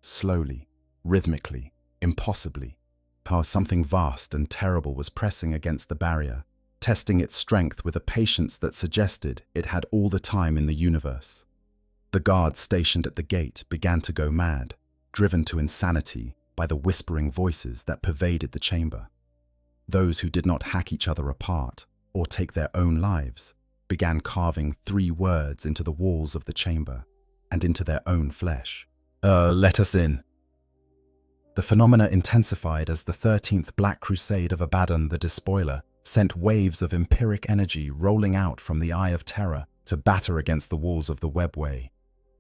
Slowly, rhythmically, impossibly. How something vast and terrible was pressing against the barrier, testing its strength with a patience that suggested it had all the time in the universe. The guards stationed at the gate began to go mad, driven to insanity by the whispering voices that pervaded the chamber. Those who did not hack each other apart or take their own lives began carving 3 words into the walls of the chamber and into their own flesh. Let us in. The phenomena intensified as the 13th Black Crusade of Abaddon the Despoiler sent waves of empiric energy rolling out from the Eye of Terror to batter against the walls of the Webway.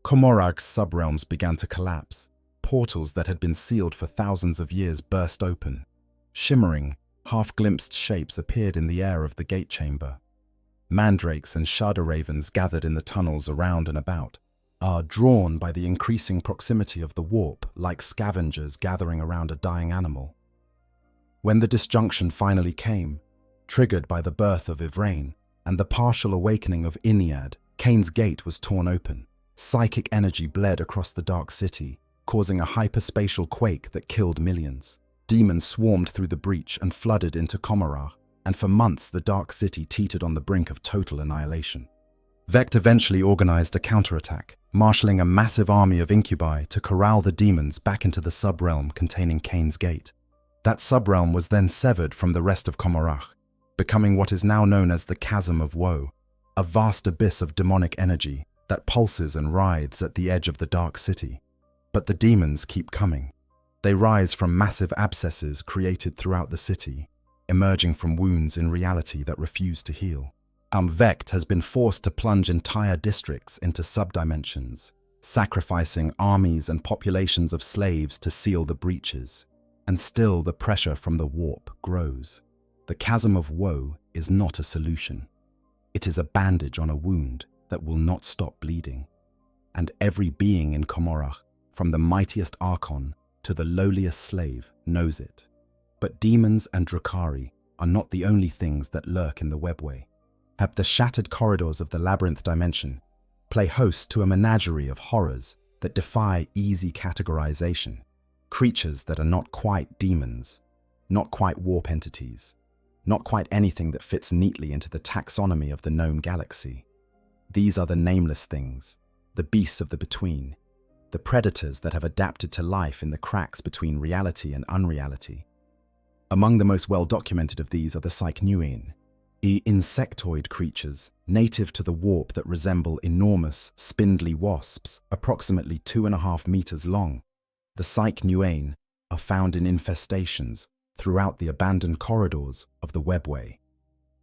Commorragh's subrealms began to collapse. Portals that had been sealed for thousands of years burst open. Shimmering, half-glimpsed shapes appeared in the air of the gate chamber. Mandrakes and Shada ravens gathered in the tunnels around and about, are drawn by the increasing proximity of the warp like scavengers gathering around a dying animal. When the disjunction finally came, triggered by the birth of Ivrain and the partial awakening of Inyad, Cain's gate was torn open. Psychic energy bled across the dark city, causing a hyperspatial quake that killed millions. Demons swarmed through the breach and flooded into Commorragh, and for months the dark city teetered on the brink of total annihilation. Vects eventually organized a counterattack, marshalling a massive army of incubi to corral the demons back into the subrealm containing Cain's gate. That subrealm was then severed from the rest of Commorragh, becoming what is now known as the Chasm of Woe, a vast abyss of demonic energy that pulses and writhes at the edge of the dark city. But the demons keep coming. They rise from massive abscesses created throughout the city, emerging from wounds in reality that refuse to heal. Vects has been forced to plunge entire districts into subdimensions, sacrificing armies and populations of slaves to seal the breaches. And still the pressure from the warp grows. The Chasm of Woe is not a solution. It is a bandage on a wound that will not stop bleeding. And every being in Commorragh, from the mightiest Archon to the lowliest slave, knows it. But demons and Drukhari are not the only things that lurk in the Webway. The shattered corridors of the labyrinth dimension play host to a menagerie of horrors that defy easy categorization. Creatures that are not quite demons, not quite warp entities, not quite anything that fits neatly into the taxonomy of the known galaxy. These are the nameless things, the beasts of the between, the predators that have adapted to life in the cracks between reality and unreality. Among the most well-documented of these are the Cycneuin, insectoid creatures native to the warp that resemble enormous, spindly wasps, approximately 2.5 meters long. The Cycneuin are found in infestations throughout the abandoned corridors of the Webway,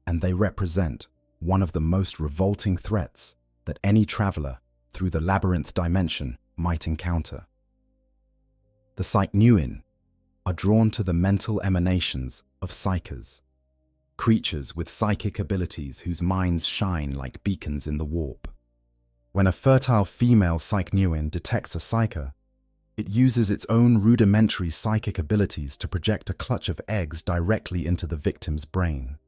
and they represent one of the most revolting threats that any traveler through the labyrinth dimension might encounter. The Cycneuin are drawn to the mental emanations of psychers, creatures with psychic abilities whose minds shine like beacons in the warp. When a fertile female Cycneuin detects a psyker, it uses its own rudimentary psychic abilities to project a clutch of eggs directly into the victim's brain.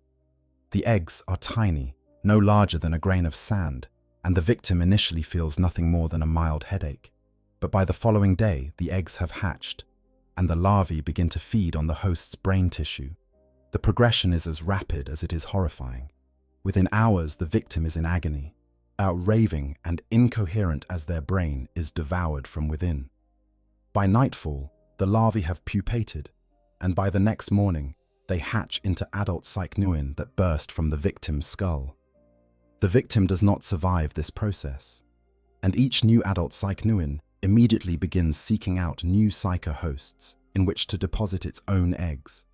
The eggs are tiny, no larger than a grain of sand, and the victim initially feels nothing more than a mild headache. But by the following day, the eggs have hatched, and the larvae begin to feed on the host's brain tissue. The progression is as rapid as it is horrifying. Within hours, the victim is in agony, out-raving and incoherent as their brain is devoured from within. By nightfall, the larvae have pupated, and by the next morning, they hatch into adult Cycneuin that burst from the victim's skull. The victim does not survive this process, and each new adult Cycneuin immediately begins seeking out new psyker hosts in which to deposit its own eggs,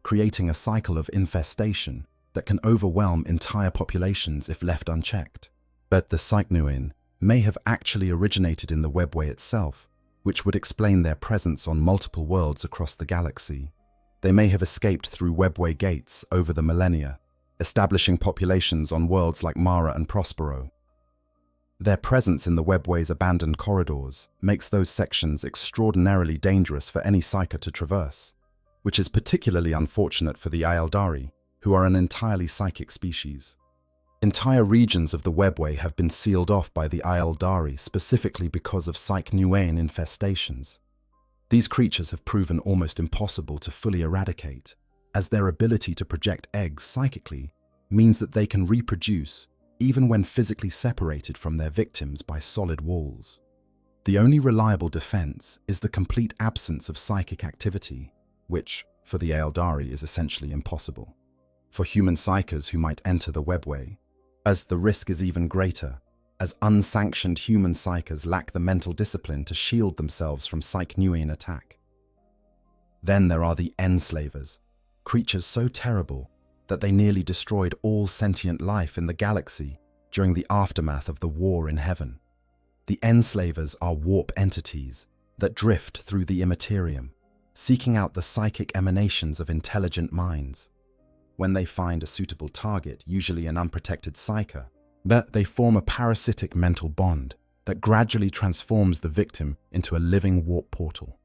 creating a cycle of infestation that can overwhelm entire populations if left unchecked. But the Cycneuin may have actually originated in the Webway itself, which would explain their presence on multiple worlds across the galaxy. They may have escaped through Webway gates over the millennia, establishing populations on worlds like Mara and Prospero. Their presence in the Webway's abandoned corridors makes those sections extraordinarily dangerous for any psyker to traverse, which is particularly unfortunate for the Aeldari, who are an entirely psychic species. Entire regions of the Webway have been sealed off by the Aeldari specifically because of Cycneuin infestations. These creatures have proven almost impossible to fully eradicate, as their ability to project eggs psychically means that they can reproduce even when physically separated from their victims by solid walls. The only reliable defense is the complete absence of psychic activity, which, for the Aeldari, is essentially impossible. For human psychers who might enter the Webway, as the risk is even greater, as unsanctioned human psychers lack the mental discipline to shield themselves from Cycneuin attack. Then there are the Enslavers, creatures so terrible that they nearly destroyed all sentient life in the galaxy during the aftermath of the War in Heaven. The Enslavers are warp entities that drift through the Imperium, seeking out the psychic emanations of intelligent minds. when they find a suitable target, usually an unprotected psyker, that they form a parasitic mental bond that gradually transforms the victim into a living warp portal.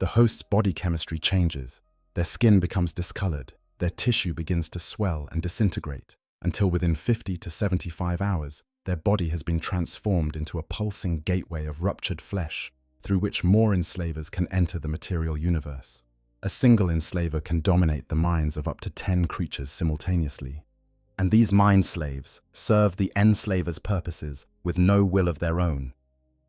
The host's body chemistry changes, their skin becomes discolored, their tissue begins to swell and disintegrate, until within 50 to 75 hours, their body has been transformed into a pulsing gateway of ruptured flesh, through which more enslavers can enter the material universe. A single enslaver can dominate the minds of up to 10 creatures simultaneously. And these mind slaves serve the enslaver's purposes with no will of their own.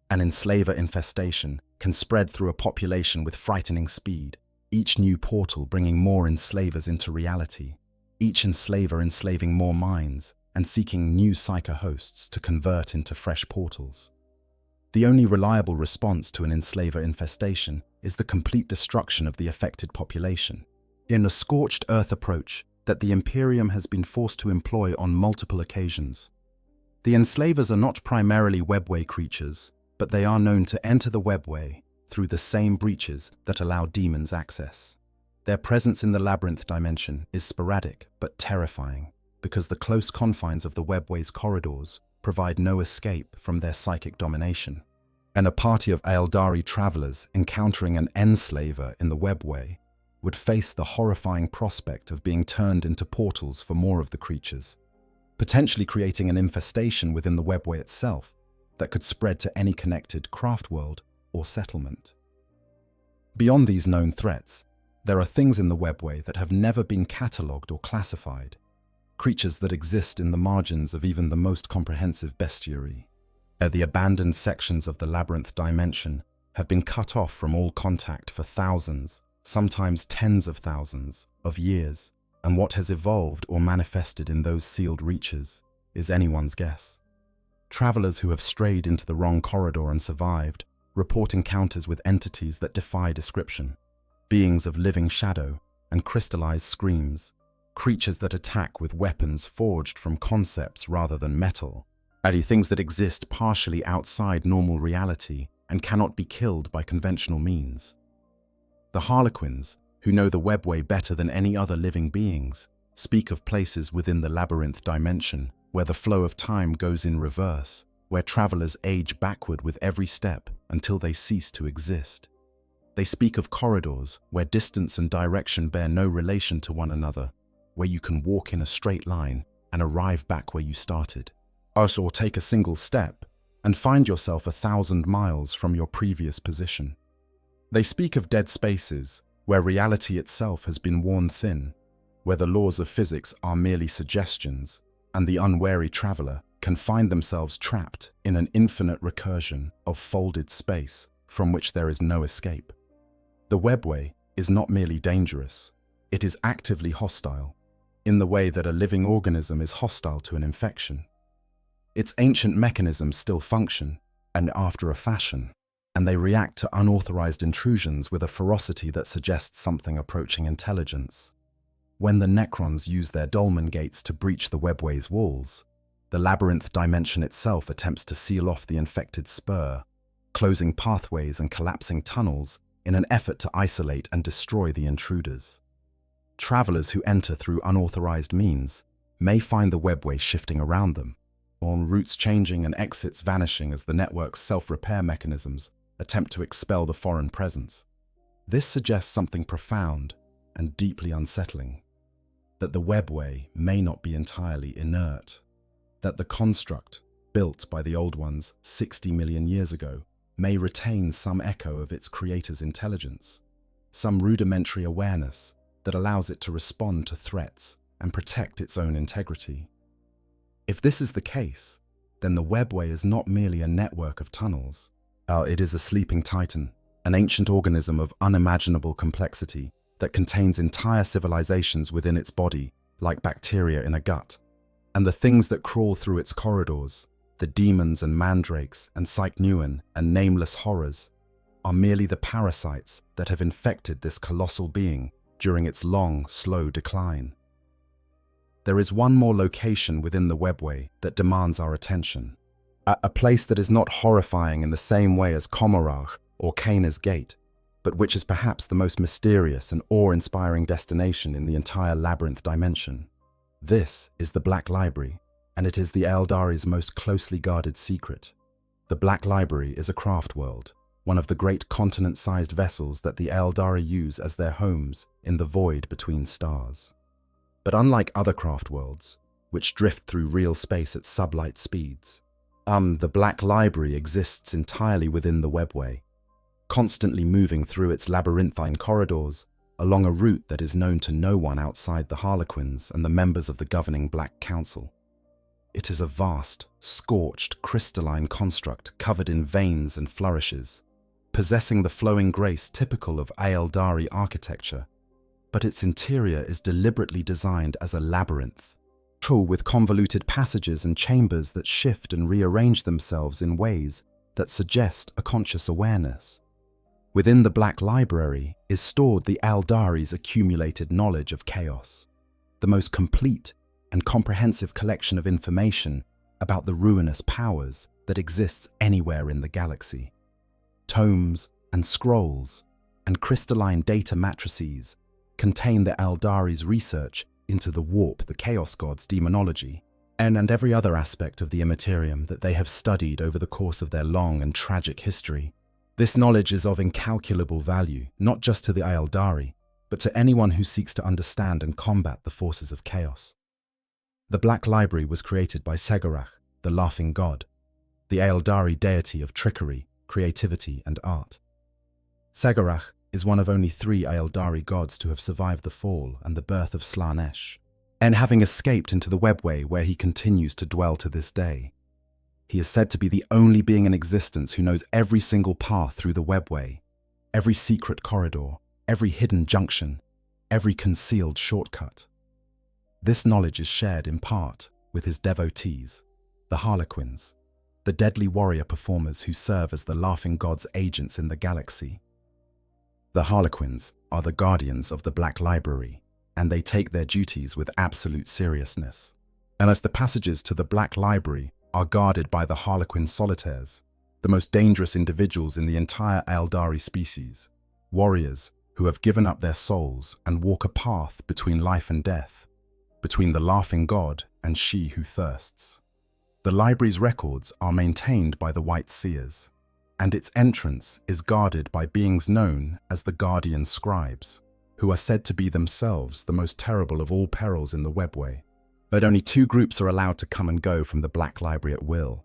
An enslaver infestation can spread through a population with frightening speed, each new portal bringing more enslavers into reality, each enslaver enslaving more minds and seeking new psycho hosts to convert into fresh portals. The only reliable response to an enslaver infestation is the complete destruction of the affected population, in a scorched earth approach that the Imperium has been forced to employ on multiple occasions. The enslavers are not primarily Webway creatures, but they are known to enter the Webway through the same breaches that allow demons access. Their presence in the labyrinth dimension is sporadic but terrifying, because the close confines of the Webway's corridors provide no escape from their psychic domination. And a party of Aeldari travelers encountering an enslaver in the Webway would face the horrifying prospect of being turned into portals for more of the creatures, potentially creating an infestation within the Webway itself that could spread to any connected craft world or settlement. Beyond these known threats, there are things in the Webway that have never been catalogued or classified, creatures that exist in the margins of even the most comprehensive bestiary. The abandoned sections of the labyrinth dimension have been cut off from all contact for thousands, sometimes tens of thousands, of years, and what has evolved or manifested in those sealed reaches is anyone's guess. Travelers who have strayed into the wrong corridor and survived report encounters with entities that defy description, beings of living shadow and crystallized screams, creatures that attack with weapons forged from concepts rather than metal, things that exist partially outside normal reality and cannot be killed by conventional means. The Harlequins, who know the Webway better than any other living beings, speak of places within the labyrinth dimension where the flow of time goes in reverse, where travelers age backward with every step until they cease to exist. They speak of corridors where distance and direction bear no relation to one another, where you can walk in a straight line and arrive back where you started, or take a single step and find yourself 1,000 miles from your previous position. They speak of dead spaces where reality itself has been worn thin, where the laws of physics are merely suggestions, and the unwary traveler can find themselves trapped in an infinite recursion of folded space from which there is no escape. The Webway is not merely dangerous, it is actively hostile, in the way that a living organism is hostile to an infection. Its ancient mechanisms still function, and after a fashion, and they react to unauthorized intrusions with a ferocity that suggests something approaching intelligence. When the Necrons use their Dolmen gates to breach the Webway's walls, the labyrinth dimension itself attempts to seal off the infected spur, closing pathways and collapsing tunnels in an effort to isolate and destroy the intruders. Travelers who enter through unauthorized means may find the Webway shifting around them, on routes changing and exits vanishing as the network's self-repair mechanisms attempt to expel the foreign presence. This suggests something profound and deeply unsettling, that the Webway may not be entirely inert, that the construct, built by the Old Ones 60 million years ago, may retain some echo of its creator's intelligence, some rudimentary awareness that allows it to respond to threats and protect its own integrity. If this is the case, then the Webway is not merely a network of tunnels. It is a sleeping titan, an ancient organism of unimaginable complexity that contains entire civilizations within its body, like bacteria in a gut. And the things that crawl through its corridors, the demons and Mandrekes and Psychnuan and Nameless horrors, are merely the parasites that have infected this colossal being during its long, slow decline. There is one more location within the Webway that demands our attention. A place that is not horrifying in the same way as Commorragh or Cain's Gate, but which is perhaps the most mysterious and awe-inspiring destination in the entire labyrinth dimension. This is the Black Library, and it is the Aeldari's most closely guarded secret. The Black Library is a craft world, one of the great continent-sized vessels that the Aeldari use as their homes in the void between stars. But unlike other craft worlds, which drift through real space at sublight speeds, the Black Library exists entirely within the Webway, constantly moving through its labyrinthine corridors along a route that is known to no one outside the Harlequins and the members of the governing Black Council. It is a vast, scorched, crystalline construct covered in veins and flourishes, possessing the flowing grace typical of Aeldari architecture, but its interior is deliberately designed as a labyrinth, with convoluted passages and chambers that shift and rearrange themselves in ways that suggest a conscious awareness. Within the Black Library is stored the Aeldari's accumulated knowledge of chaos, the most complete and comprehensive collection of information about the ruinous powers that exists anywhere in the galaxy. Tomes and scrolls and crystalline data matrices contain the Aeldari's research into the warp, the Chaos God's demonology, and every other aspect of the Imperium that they have studied over the course of their long and tragic history. This knowledge is of incalculable value, not just to the Aeldari, but to anyone who seeks to understand and combat the forces of chaos. The Black Library was created by Commorragh, the Laughing God, the Aeldari deity of trickery, creativity, and art. Commorragh is one of only 3 Aeldari gods to have survived the fall and the birth of Slaanesh, and having escaped into the Webway where he continues to dwell to this day. He is said to be the only being in existence who knows every single path through the Webway, every secret corridor, every hidden junction, every concealed shortcut. This knowledge is shared in part with his devotees, the Harlequins, the deadly warrior performers who serve as the Laughing God's agents in the galaxy. The Harlequins are the guardians of the Black Library, and they take their duties with absolute seriousness. And as the passages to the Black Library are guarded by the Harlequin solitaires, the most dangerous individuals in the entire Aeldari species, warriors who have given up their souls and walk a path between life and death, between the Laughing God and she who thirsts. The library's records are maintained by the White Seers, and its entrance is guarded by beings known as the Guardian Scribes, who are said to be themselves the most terrible of all perils in the Webway. But only 2 groups are allowed to come and go from the Black Library at will: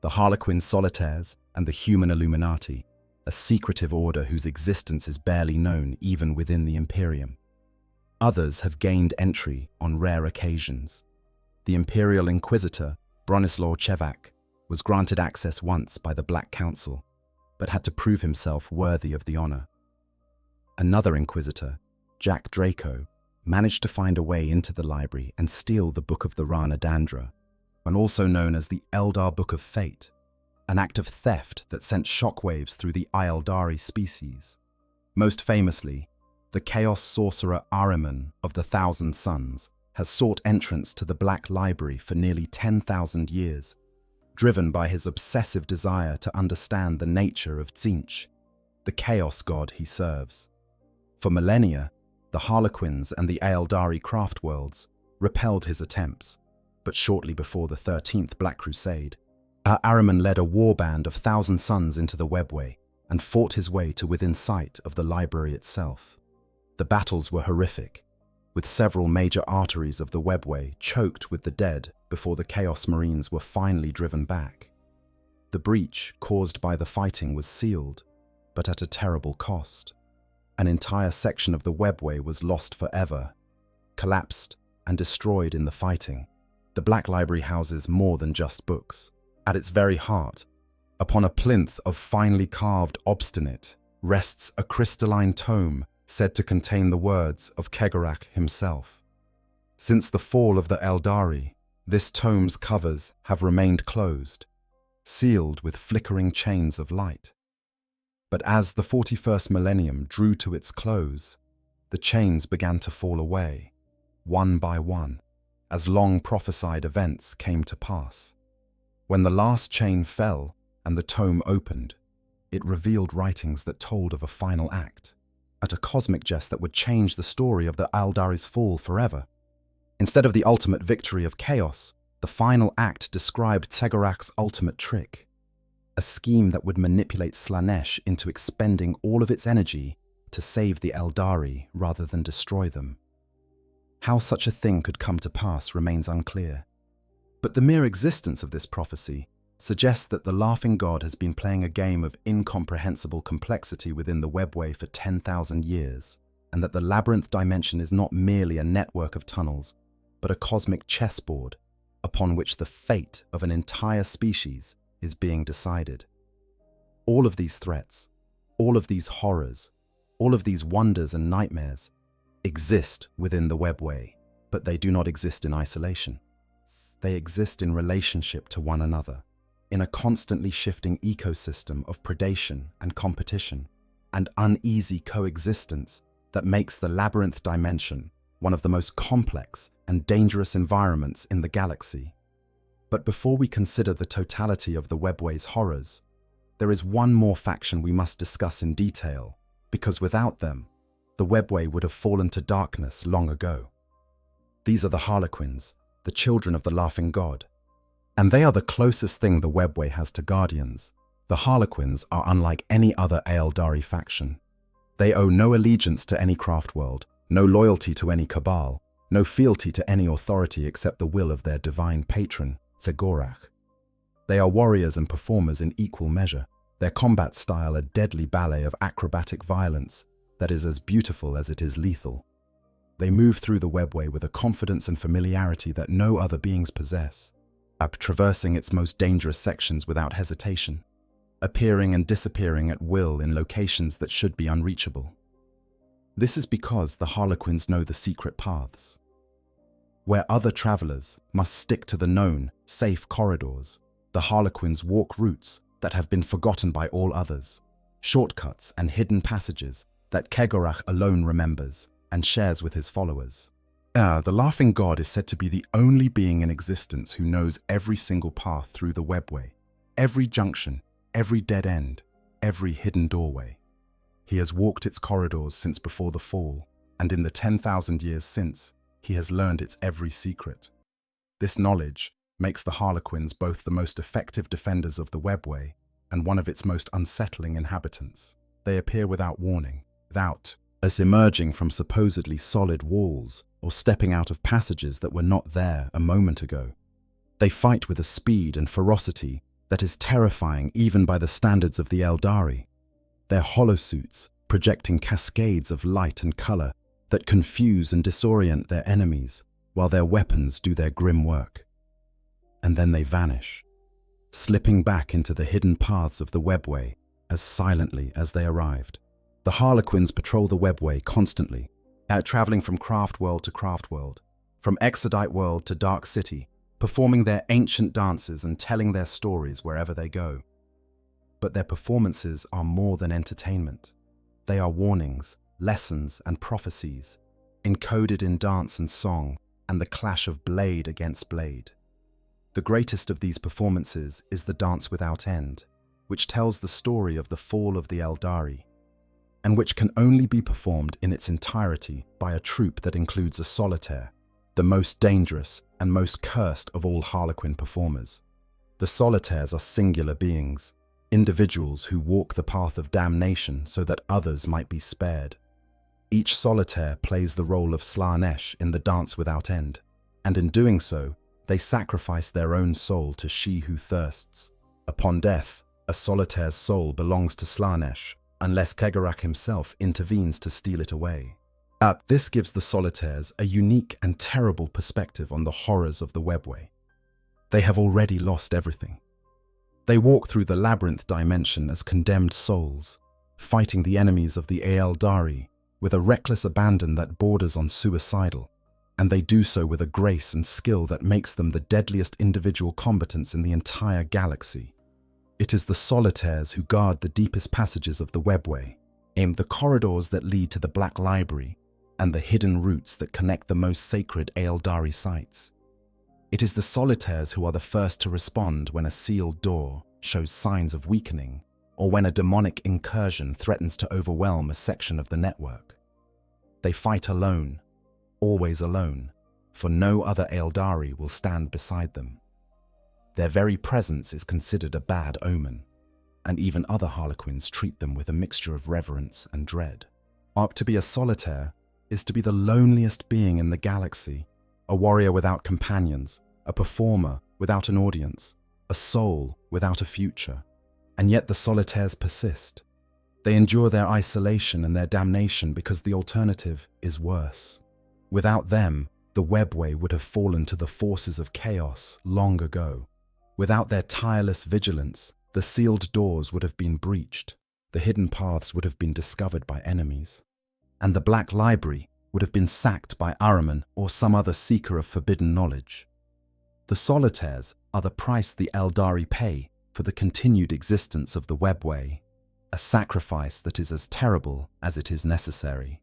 the Harlequin Solitaires and the Human Illuminati, a secretive order whose existence is barely known even within the Imperium. Others have gained entry on rare occasions. The Imperial Inquisitor, Bronislaw Chevak, was granted access once by the Black Council, but had to prove himself worthy of the honor. Another Inquisitor, Jack Draco, managed to find a way into the library and steal the Book of the Rana Dandra, and also known as the Eldar Book of Fate, an act of theft that sent shockwaves through the Aeldari species. Most famously, the Chaos Sorcerer Ahriman of the Thousand Suns has sought entrance to the Black Library for nearly 10,000 years, driven by his obsessive desire to understand the nature of Tzeentch, the Chaos God he serves. For millennia, the Harlequins and the Aeldari craft worlds repelled his attempts, but shortly before the 13th Black Crusade, Ahriman led a warband of Thousand Suns into the Webway and fought his way to within sight of the library itself. The battles were horrific, with several major arteries of the Webway choked with the dead before the Chaos Marines were finally driven back. The breach caused by the fighting was sealed, but at a terrible cost. An entire section of the Webway was lost forever, collapsed and destroyed in the fighting. The Black Library houses more than just books. At its very heart, upon a plinth of finely carved obstinate, rests a crystalline tome said to contain the words of Commorragh himself. Since the fall of the Aeldari, this tome's covers have remained closed, sealed with flickering chains of light. But as the 41st millennium drew to its close, the chains began to fall away, one by one, as long prophesied events came to pass. When the last chain fell and the tome opened, it revealed writings that told of a final act, at a cosmic jest that would change the story of the Aeldari's fall forever. Instead of the ultimate victory of chaos, the final act described Tegorach's ultimate trick, a scheme that would manipulate Slaanesh into expending all of its energy to save the Aeldari rather than destroy them. How such a thing could come to pass remains unclear, but the mere existence of this prophecy suggests that the Laughing God has been playing a game of incomprehensible complexity within the Webway for 10,000 years, and that the labyrinth dimension is not merely a network of tunnels, but a cosmic chessboard upon which the fate of an entire species is being decided. All of these threats, all of these horrors, all of these wonders and nightmares exist within the Webway, but they do not exist in isolation. They exist in relationship to one another, in a constantly shifting ecosystem of predation and competition and uneasy coexistence that makes the labyrinth dimension one of the most complex and dangerous environments in the galaxy. But before we consider the totality of the Webway's horrors, there is one more faction we must discuss in detail, because without them, the Webway would have fallen to darkness long ago. These are the Harlequins, the children of the Laughing God. And they are the closest thing the Webway has to Guardians. The Harlequins are unlike any other Aeldari faction. They owe no allegiance to any craftworld, no loyalty to any cabal, no fealty to any authority except the will of their divine patron, Commorragh. They are warriors and performers in equal measure, their combat style a deadly ballet of acrobatic violence that is as beautiful as it is lethal. They move through the Webway with a confidence and familiarity that no other beings possess, traversing its most dangerous sections without hesitation, appearing and disappearing at will in locations that should be unreachable. This is because the Harlequins know the secret paths. Where other travelers must stick to the known, safe corridors, the Harlequins walk routes that have been forgotten by all others, shortcuts and hidden passages that Commorragh alone remembers and shares with his followers. The Laughing God is said to be the only being in existence who knows every single path through the Webway, every junction, every dead end, every hidden doorway. He has walked its corridors since before the fall, and in the 10,000 years since, he has learned its every secret. This knowledge makes the Harlequins both the most effective defenders of the Webway and one of its most unsettling inhabitants. They appear without warning, without us emerging from supposedly solid walls or stepping out of passages that were not there a moment ago. They fight with a speed and ferocity that is terrifying even by the standards of the Aeldari. Their holosuits projecting cascades of light and color that confuse and disorient their enemies while their weapons do their grim work. And then they vanish, slipping back into the hidden paths of the Webway as silently as they arrived. The Harlequins patrol the Webway constantly, traveling from craft world to craft world, from Exodite world to Dark City, performing their ancient dances and telling their stories wherever they go. But their performances are more than entertainment. They are warnings, lessons, and prophecies, encoded in dance and song and the clash of blade against blade. The greatest of these performances is the Dance Without End, which tells the story of the fall of the Aeldari, and which can only be performed in its entirety by a troupe that includes a solitaire, the most dangerous and most cursed of all Harlequin performers. The solitaires are singular beings, individuals who walk the path of damnation so that others might be spared. Each solitaire plays the role of Slaanesh in the Dance Without End, and in doing so, they sacrifice their own soul to she who thirsts. Upon death, a solitaire's soul belongs to Slaanesh, unless Commorragh himself intervenes to steal it away. This gives the solitaires a unique and terrible perspective on the horrors of the Webway. They have already lost everything. They walk through the labyrinth dimension as condemned souls, fighting the enemies of the Aeldari with a reckless abandon that borders on suicidal, and they do so with a grace and skill that makes them the deadliest individual combatants in the entire galaxy. It is the solitaires who guard the deepest passages of the Webway, the corridors that lead to the Black Library, and the hidden routes that connect the most sacred Aeldari sites. It is the solitaires who are the first to respond when a sealed door shows signs of weakening, or when a demonic incursion threatens to overwhelm a section of the network. They fight alone, always alone, for no other Aeldari will stand beside them. Their very presence is considered a bad omen, and even other Harlequins treat them with a mixture of reverence and dread. To be a solitaire is to be the loneliest being in the galaxy, a warrior without companions, a performer without an audience, a soul without a future. And yet the solitaires persist. They endure their isolation and their damnation because the alternative is worse. Without them, the Webway would have fallen to the forces of chaos long ago. Without their tireless vigilance, the sealed doors would have been breached, the hidden paths would have been discovered by enemies, and the Black Library would have been sacked by Ahriman or some other seeker of forbidden knowledge. The solitaires are the price the Aeldari pay for the continued existence of the Webway, a sacrifice that is as terrible as it is necessary.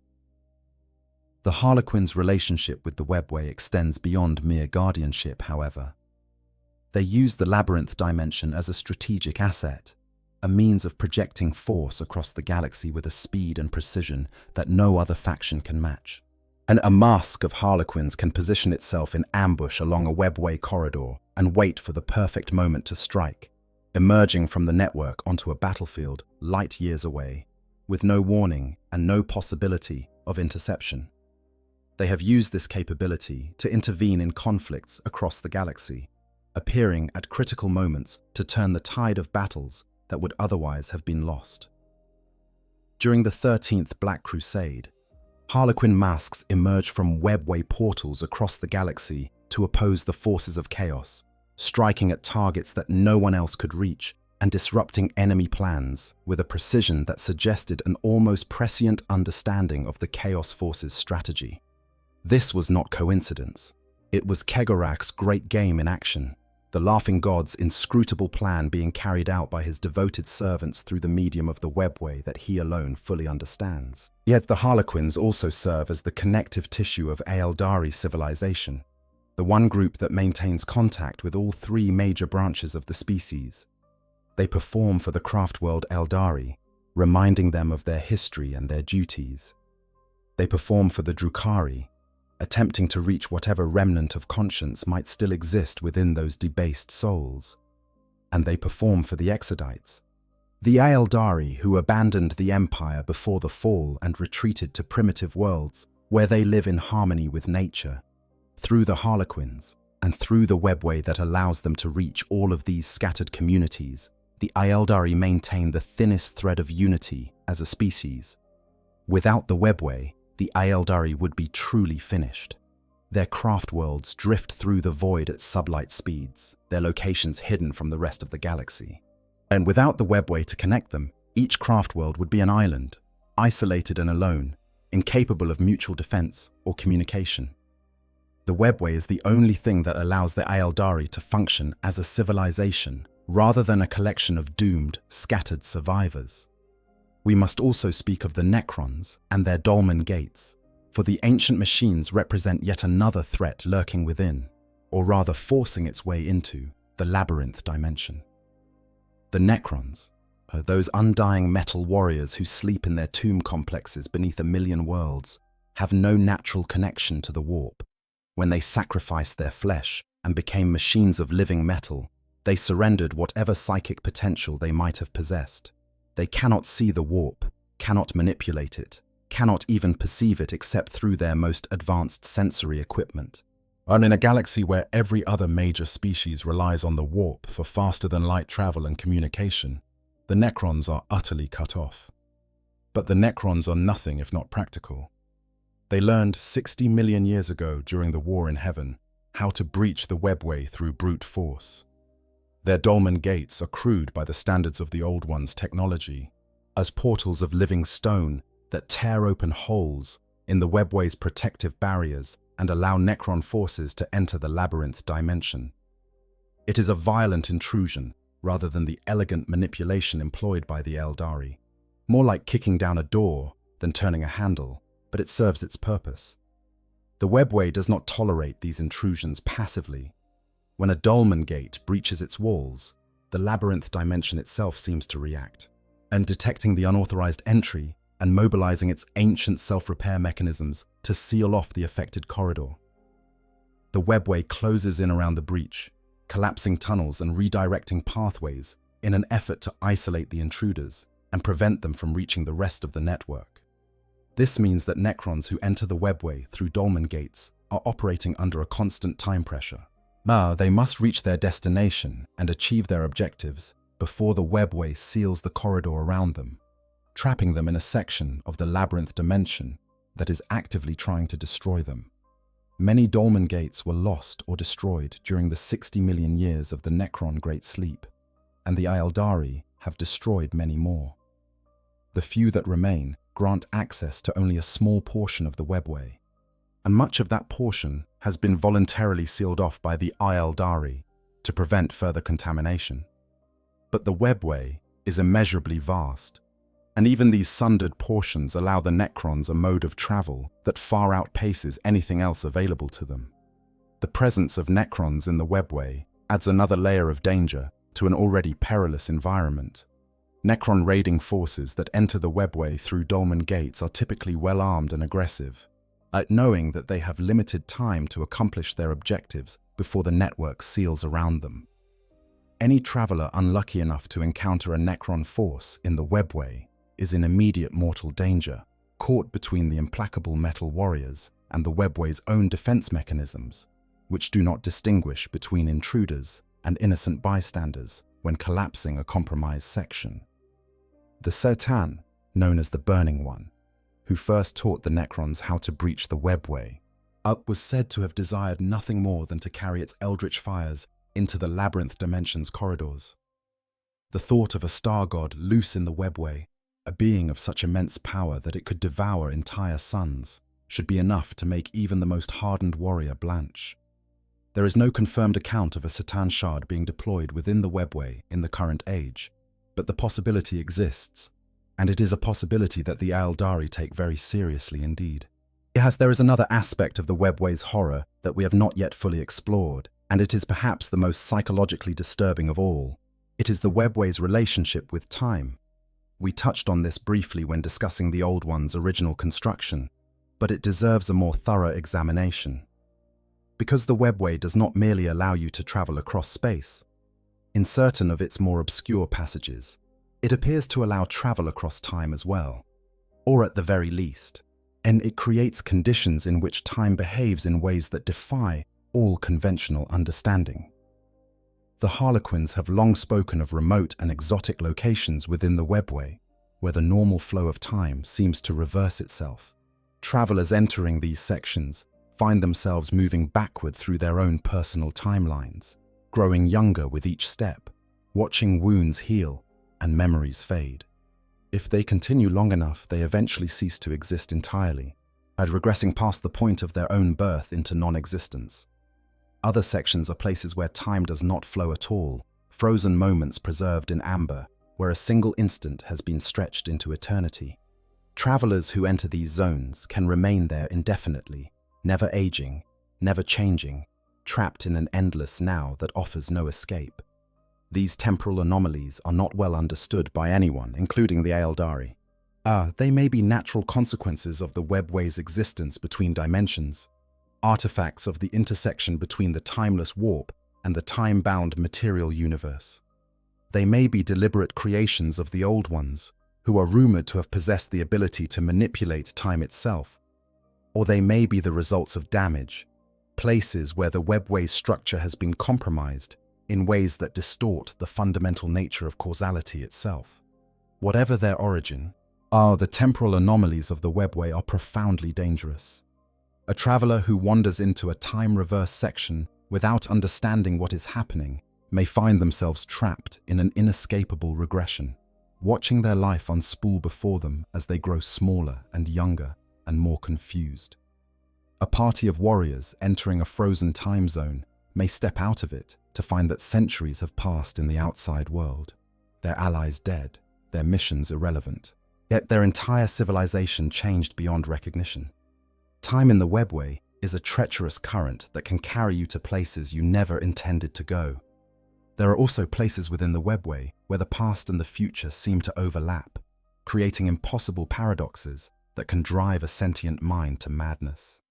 The Harlequins' relationship with the Webway extends beyond mere guardianship, however. They use the labyrinth dimension as a strategic asset, a means of projecting force across the galaxy with a speed and precision that no other faction can match. And a mask of Harlequins can position itself in ambush along a Webway corridor and wait for the perfect moment to strike, emerging from the network onto a battlefield light years away, with no warning and no possibility of interception. They have used this capability to intervene in conflicts across the galaxy, appearing at critical moments to turn the tide of battles that would otherwise have been lost. During the 13th Black Crusade, Harlequin masks emerged from Webway portals across the galaxy to oppose the forces of chaos, striking at targets that no one else could reach and disrupting enemy plans with a precision that suggested an almost prescient understanding of the Chaos Force's strategy. This was not coincidence. It was Kegorach's great game in action, the Laughing God's inscrutable plan being carried out by his devoted servants through the medium of the Webway that he alone fully understands. Yet the Harlequins also serve as the connective tissue of Aeldari civilization, the one group that maintains contact with all three major branches of the species. They perform for the craft world Aeldari, reminding them of their history and their duties. They perform for the Drukhari, attempting to reach whatever remnant of conscience might still exist within those debased souls. And they perform for the Exodites, the Aeldari who abandoned the Empire before the fall and retreated to primitive worlds where they live in harmony with nature. Through the Harlequins, and through the Webway that allows them to reach all of these scattered communities, the Aeldari maintain the thinnest thread of unity as a species. Without the Webway, the Aeldari would be truly finished. Their craft worlds drift through the void at sublight speeds, their locations hidden from the rest of the galaxy. And without the Webway to connect them, each craft world would be an island, isolated and alone, incapable of mutual defense or communication. The Webway is the only thing that allows the Aeldari to function as a civilization rather than a collection of doomed, scattered survivors. We must also speak of the Necrons and their Dolmen gates, for the ancient machines represent yet another threat lurking within, or rather forcing its way into, the labyrinth dimension. The Necrons are those undying metal warriors who sleep in their tomb complexes beneath a million worlds, have no natural connection to the warp. When they sacrificed their flesh and became machines of living metal, they surrendered whatever psychic potential they might have possessed. They cannot see the warp, cannot manipulate it, cannot even perceive it except through their most advanced sensory equipment. And in a galaxy where every other major species relies on the warp for faster-than-light travel and communication, the Necrons are utterly cut off. But the Necrons are nothing if not practical. They learned 60 million years ago during the War in Heaven how to breach the Webway through brute force. Their Dolmen gates are crude by the standards of the Old One's technology, as portals of living stone that tear open holes in the Webway's protective barriers and allow Necron forces to enter the labyrinth dimension. It is a violent intrusion rather than the elegant manipulation employed by the Aeldari, more like kicking down a door than turning a handle, but it serves its purpose. The Webway does not tolerate these intrusions passively. When a Dolmen gate breaches its walls, the labyrinth dimension itself seems to react. and detecting the unauthorized entry and mobilizing its ancient self-repair mechanisms to seal off the affected corridor. The webway closes in around the breach, collapsing tunnels and redirecting pathways in an effort to isolate the intruders and prevent them from reaching the rest of the network. This means that Necrons who enter the webway through Dolmen gates are operating under a constant time pressure. They must reach their destination and achieve their objectives before the webway seals the corridor around them, trapping them in a section of the labyrinth dimension that is actively trying to destroy them. Many Dolmen gates were lost or destroyed during the 60 million years of the Necron Great Sleep, and the Aeldari have destroyed many more. The few that remain grant access to only a small portion of the webway, and much of that portion has been voluntarily sealed off by the Aeldari to prevent further contamination. But the webway is immeasurably vast, and even these sundered portions allow the Necrons a mode of travel that far outpaces anything else available to them. The presence of Necrons in the webway adds another layer of danger to an already perilous environment. Necron raiding forces that enter the webway through Dolmen gates are typically well armed and aggressive, knowing that they have limited time to accomplish their objectives before the network seals around them. Any traveler unlucky enough to encounter a Necron force in the webway is in immediate mortal danger, caught between the implacable metal warriors and the webway's own defense mechanisms, which do not distinguish between intruders and innocent bystanders when collapsing a compromised section. The Sertan, known as the Burning One, who first taught the Necrons how to breach the webway, was said to have desired nothing more than to carry its eldritch fires into the labyrinth dimension's corridors. The thought of a star god loose in the webway, a being of such immense power that it could devour entire suns, should be enough to make even the most hardened warrior blanch. There is no confirmed account of a Sertan shard being deployed within the webway in the current age, but the possibility exists, and it is a possibility that the Aeldari take very seriously indeed. There is another aspect of the webway's horror that we have not yet fully explored, and it is perhaps the most psychologically disturbing of all. It is the webway's relationship with time. We touched on this briefly when discussing the Old One's original construction, but it deserves a more thorough examination. Because the webway does not merely allow you to travel across space, in certain of its more obscure passages, it appears to allow travel across time as well, or at the very least, and it creates conditions in which time behaves in ways that defy all conventional understanding. The Harlequins have long spoken of remote and exotic locations within the webway, where the normal flow of time seems to reverse itself. Travelers entering these sections find themselves moving backward through their own personal timelines, growing younger with each step, watching wounds heal and memories fade. If they continue long enough, they eventually cease to exist entirely, regressing past the point of their own birth into non-existence. Other sections are places where time does not flow at all, frozen moments preserved in amber, where a single instant has been stretched into eternity. Travelers who enter these zones can remain there indefinitely, never aging, never changing, trapped in an endless now that offers no escape. These temporal anomalies are not well understood by anyone, including the Aeldari. They may be natural consequences of the webway's existence between dimensions, artifacts of the intersection between the timeless warp and the time-bound material universe. They may be deliberate creations of the Old Ones, who are rumored to have possessed the ability to manipulate time itself, or they may be the results of damage, places where the webway's structure has been compromised in ways that distort the fundamental nature of causality itself. Whatever their origin, the temporal anomalies of the webway are profoundly dangerous. A traveler who wanders into a time-reverse section without understanding what is happening may find themselves trapped in an inescapable regression, watching their life unspool before them as they grow smaller and younger and more confused. A party of warriors entering a frozen time zone may step out of it to find that centuries have passed in the outside world, their allies dead, their missions irrelevant, yet their entire civilization changed beyond recognition. Time in the webway is a treacherous current that can carry you to places you never intended to go. There are also places within the Webway where the past and the future seem to overlap, creating impossible paradoxes that can drive a sentient mind to madness.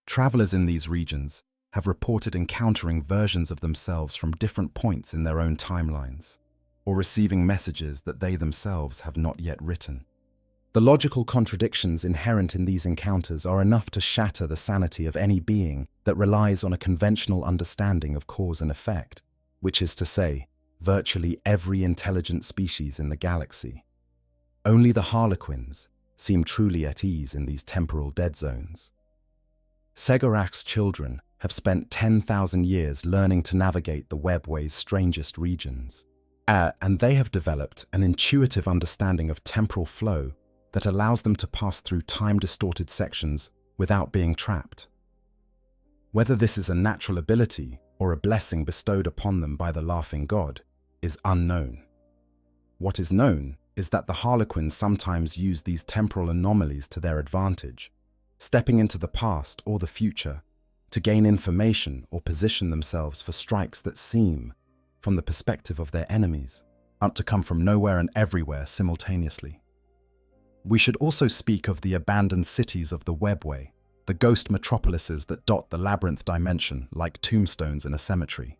Travelers in these regions have reported encountering versions of themselves from different points in their own timelines, or receiving messages that they themselves have not yet written. The logical contradictions inherent in these encounters are enough to shatter the sanity of any being that relies on a conventional understanding of cause and effect, which is to say, virtually every intelligent species in the galaxy. Only the Harlequins seem truly at ease in these temporal dead zones. Segorach's children have spent 10,000 years learning to navigate the Webway's strangest regions, and they have developed an intuitive understanding of temporal flow that allows them to pass through time-distorted sections without being trapped. Whether this is a natural ability or a blessing bestowed upon them by the laughing god is unknown. What is known is that the Harlequins sometimes use these temporal anomalies to their advantage, stepping into the past or the future to gain information or position themselves for strikes that seem, from the perspective of their enemies, to come from nowhere and everywhere simultaneously. We should also speak of the abandoned cities of the Webway, the ghost metropolises that dot the labyrinth dimension like tombstones in a cemetery.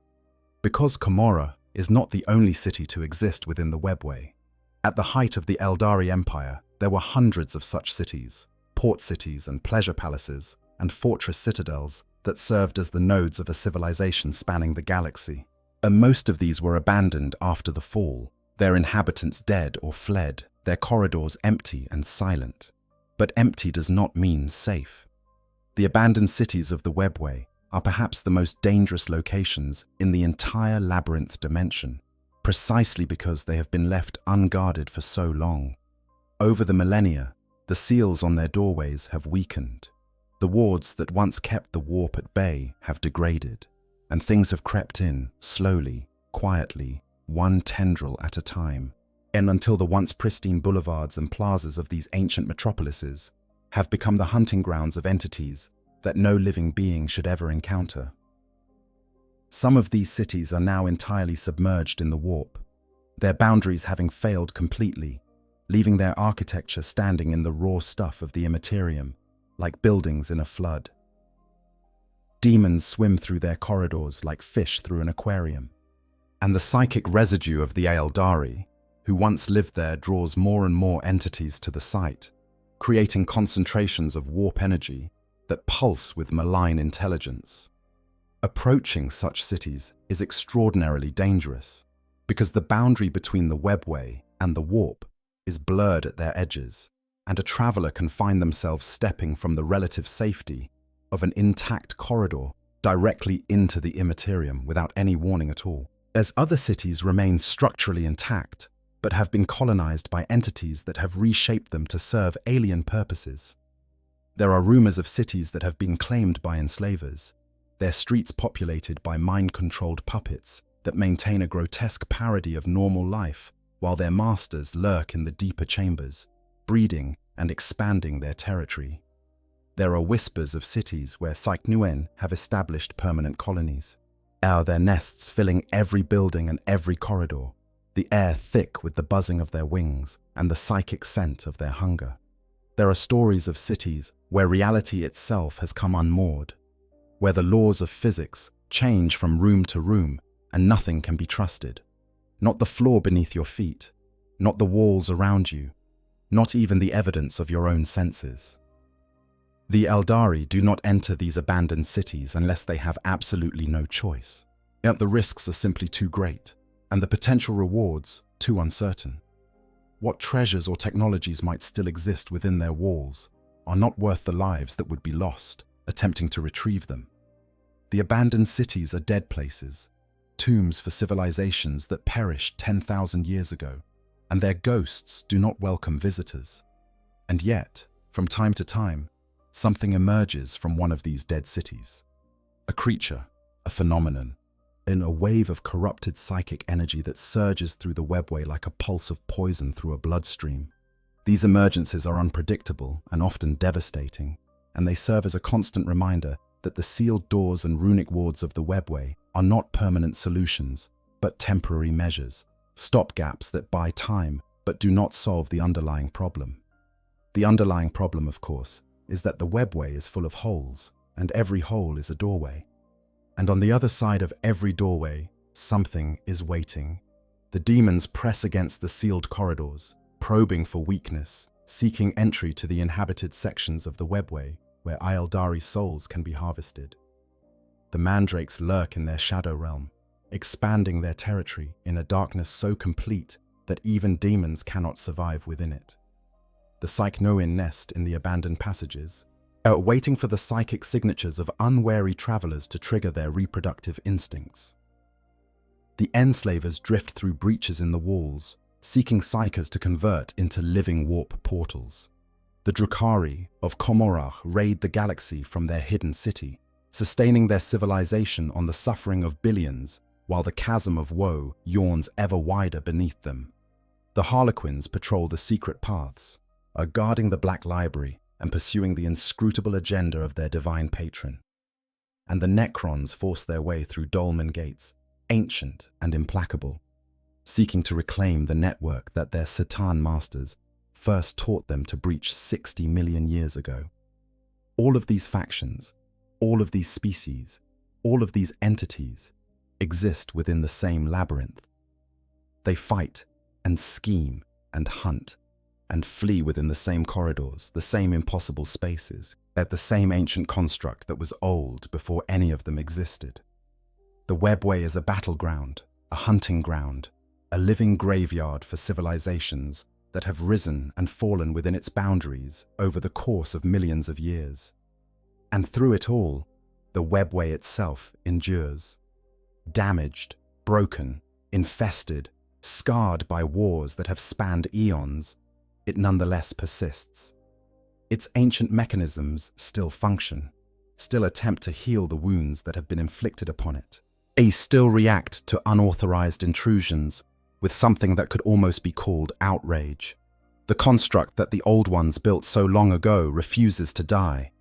Because Commorragh is not the only city to exist within the Webway, at the height of the Aeldari Empire, there were hundreds of such cities, port cities and pleasure palaces, and fortress citadels that served as the nodes of a civilization spanning the galaxy. And most of these were abandoned after the fall, their inhabitants dead or fled, their corridors empty and silent. But empty does not mean safe. The abandoned cities of the Webway are perhaps the most dangerous locations in the entire labyrinth dimension, precisely because they have been left unguarded for so long. Over the millennia, the seals on their doorways have weakened. The wards that once kept the warp at bay have degraded, and things have crept in, slowly, quietly, one tendril at a time, and until the once pristine boulevards and plazas of these ancient metropolises have become the hunting grounds of entities that no living being should ever encounter. Some of these cities are now entirely submerged in the warp, their boundaries having failed completely, leaving their architecture standing in the raw stuff of the Imperium, like buildings in a flood. Demons swim through their corridors like fish through an aquarium, and the psychic residue of the Aeldari, who once lived there, draws more and more entities to the site, creating concentrations of warp energy that pulse with malign intelligence. Approaching such cities is extraordinarily dangerous, because the boundary between the Webway and the warp is blurred at their edges, and a traveler can find themselves stepping from the relative safety of an intact corridor directly into the Imperium without any warning at all. As other cities remain structurally intact, but have been colonized by entities that have reshaped them to serve alien purposes. There are rumors of cities that have been claimed by enslavers, their streets populated by mind-controlled puppets that maintain a grotesque parody of normal life, while their masters lurk in the deeper chambers, breeding and expanding their territory. There are whispers of cities where Drachnyen have established permanent colonies, their nests filling every building and every corridor, the air thick with the buzzing of their wings and the psychic scent of their hunger. There are stories of cities where reality itself has come unmoored, where the laws of physics change from room to room and nothing can be trusted. Not the floor beneath your feet, not the walls around you, not even the evidence of your own senses. The Aeldari do not enter these abandoned cities unless they have absolutely no choice. Yet the risks are simply too great, and the potential rewards too uncertain. What treasures or technologies might still exist within their walls are not worth the lives that would be lost attempting to retrieve them. The abandoned cities are dead places, tombs for civilizations that perished 10,000 years ago, and their ghosts do not welcome visitors. And yet, from time to time, something emerges from one of these dead cities. A creature, a phenomenon, in a wave of corrupted psychic energy that surges through the Webway like a pulse of poison through a bloodstream. These emergences are unpredictable and often devastating, and they serve as a constant reminder that the sealed doors and runic wards of the Webway are not permanent solutions, but temporary measures, stopgaps that buy time but do not solve the underlying problem. The underlying problem, of course, is that the webway is full of holes, and every hole is a doorway. And on the other side of every doorway, something is waiting. The demons press against the sealed corridors, probing for weakness, seeking entry to the inhabited sections of the webway where Aeldari souls can be harvested. The Mandrekes lurk in their shadow realm, expanding their territory in a darkness so complete that even demons cannot survive within it. The Psychnoin nest in the abandoned passages, waiting for the psychic signatures of unwary travelers to trigger their reproductive instincts. The enslavers drift through breaches in the walls, seeking psychers to convert into living warp portals. The Drukhari of Commorragh raid the galaxy from their hidden city, sustaining their civilization on the suffering of billions, while the chasm of woe yawns ever wider beneath them. The Harlequins patrol the secret paths, are guarding the Black Library and pursuing the inscrutable agenda of their divine patron. And the Necrons force their way through Dolmen gates, ancient and implacable, seeking to reclaim the network that their Satan masters first taught them to breach 60 million years ago. All of these factions, all of these species, all of these entities exist within the same labyrinth. They fight and scheme and hunt and flee within the same corridors, the same impossible spaces, at the same ancient construct that was old before any of them existed. The webway is a battleground, a hunting ground, a living graveyard for civilizations that have risen and fallen within its boundaries over the course of millions of years. And through it all, the webway itself endures. Damaged, broken, infested, scarred by wars that have spanned eons, it nonetheless persists. Its ancient mechanisms still function, still attempt to heal the wounds that have been inflicted upon it. They still react to unauthorized intrusions with something that could almost be called outrage. The construct that the old ones built so long ago refuses to die,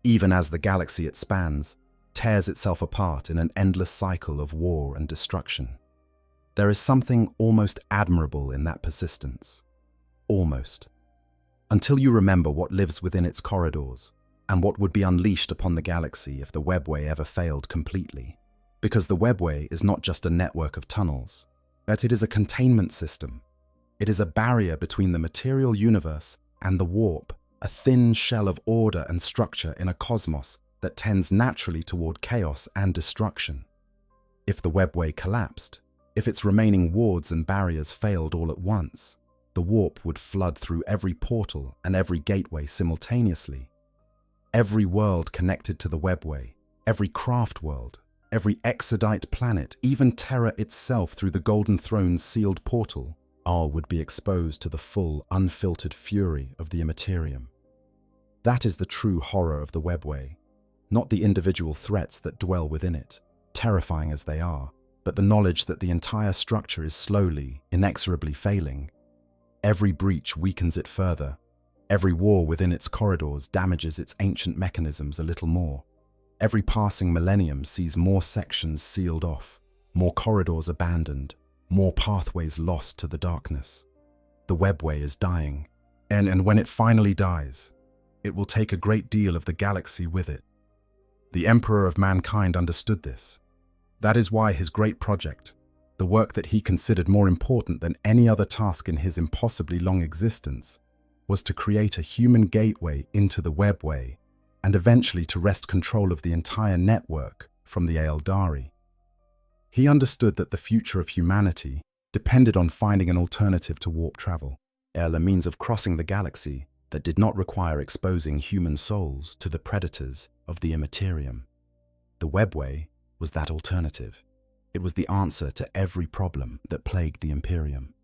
even as the galaxy it spans tears itself apart in an endless cycle of war and destruction. There is something almost admirable in that persistence. Almost. Until you remember what lives within its corridors and what would be unleashed upon the galaxy if the webway ever failed completely. Because the webway is not just a network of tunnels, but it is a containment system. It is a barrier between the material universe and the warp, a thin shell of order and structure in a cosmos that tends naturally toward chaos and destruction. If the webway collapsed, if its remaining wards and barriers failed all at once, the warp would flood through every portal and every gateway simultaneously. Every world connected to the webway, every craft world, every exodite planet, even Terra itself through the Golden Throne's sealed portal, all would be exposed to the full, unfiltered fury of the Imperium. That is the true horror of the webway, not the individual threats that dwell within it, terrifying as they are, but the knowledge that the entire structure is slowly, inexorably failing. Every breach weakens it further. Every war within its corridors damages its ancient mechanisms a little more. Every passing millennium sees more sections sealed off, more corridors abandoned, more pathways lost to the darkness. The webway is dying, and when it finally dies, it will take a great deal of the galaxy with it. The Emperor of Mankind understood this. That is why his great project, the work that he considered more important than any other task in his impossibly long existence, was to create a human gateway into the webway and eventually to wrest control of the entire network from the Aeldari. He understood that the future of humanity depended on finding an alternative to warp travel, a means of crossing the galaxy that did not require exposing human souls to the predators of the Imperium. The webway was that alternative. It was the answer to every problem that plagued the Imperium.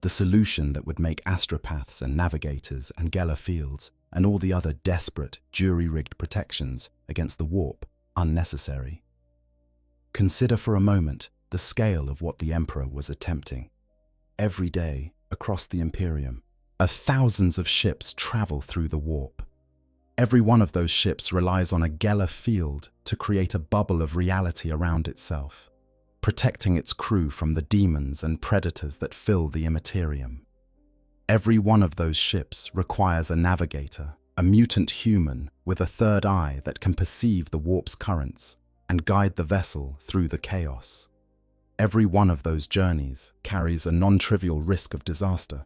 The solution that would make astropaths and navigators and Geller fields and all the other desperate, jury-rigged protections against the warp unnecessary. Consider for a moment the scale of what the Emperor was attempting. Every day, across the Imperium, thousands of ships travel through the warp. Every one of those ships relies on a Geller field to create a bubble of reality around itself, protecting its crew from the demons and predators that fill the Imperium. Every one of those ships requires a navigator, a mutant human with a third eye that can perceive the warp's currents and guide the vessel through the chaos. Every one of those journeys carries a non-trivial risk of disaster,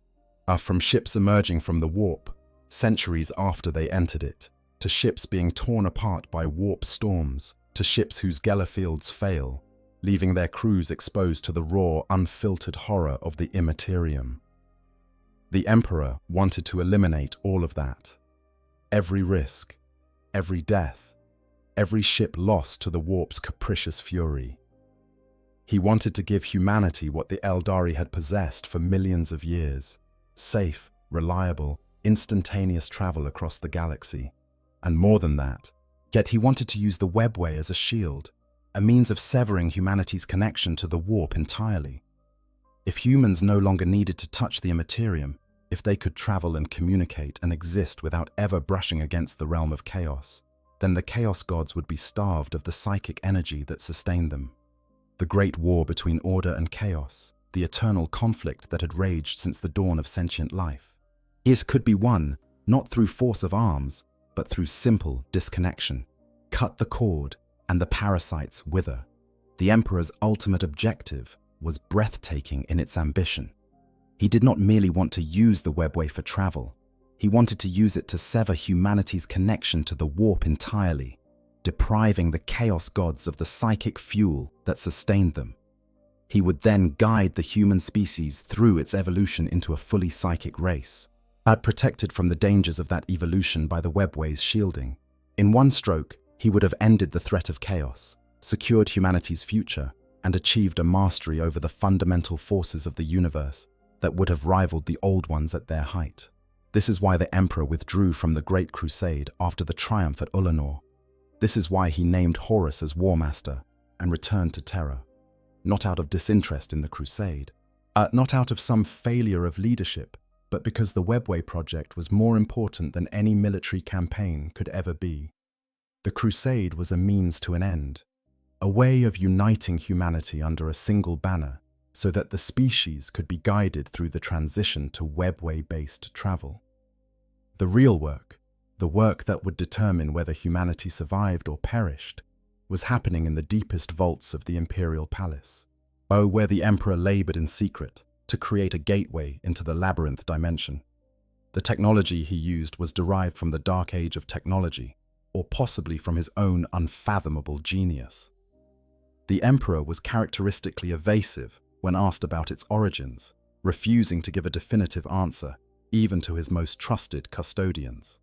from ships emerging from the warp centuries after they entered it, to ships being torn apart by warp storms, to ships whose Geller fields fail, leaving their crews exposed to the raw, unfiltered horror of the Imperium. The Emperor wanted to eliminate all of that. Every risk, every death, every ship lost to the warp's capricious fury. He wanted to give humanity what the Aeldari had possessed for millions of years: safe, reliable, instantaneous travel across the galaxy. And more than that, yet he wanted to use the Webway as a shield, a means of severing humanity's connection to the warp entirely. If humans no longer needed to touch the Imperium, if they could travel and communicate and exist without ever brushing against the realm of chaos, then the Chaos Gods would be starved of the psychic energy that sustained them. The great war between order and chaos, the eternal conflict that had raged since the dawn of sentient life, could be won not through force of arms, but through simple disconnection. Cut the cord, and the parasites wither. The Emperor's ultimate objective was breathtaking in its ambition. He did not merely want to use the Webway for travel. He wanted to use it to sever humanity's connection to the warp entirely, depriving the Chaos Gods of the psychic fuel that sustained them. He would then guide the human species through its evolution into a fully psychic race, protected from the dangers of that evolution by the Webway's shielding. In one stroke, he would have ended the threat of chaos, secured humanity's future, and achieved a mastery over the fundamental forces of the universe that would have rivaled the Old Ones at their height. This is why the Emperor withdrew from the Great Crusade after the triumph at Ullanor. This is why he named Horus as War Master and returned to Terra. Not out of disinterest in the Crusade, not out of some failure of leadership, but because the Webway project was more important than any military campaign could ever be. The Crusade was a means to an end, a way of uniting humanity under a single banner so that the species could be guided through the transition to Webway-based travel. The real work, the work that would determine whether humanity survived or perished, was happening in the deepest vaults of the Imperial Palace, where the Emperor labored in secret to create a gateway into the labyrinth dimension. The technology he used was derived from the Dark Age of technology, or possibly from his own unfathomable genius. The Emperor was characteristically evasive when asked about its origins, refusing to give a definitive answer, even to his most trusted custodians.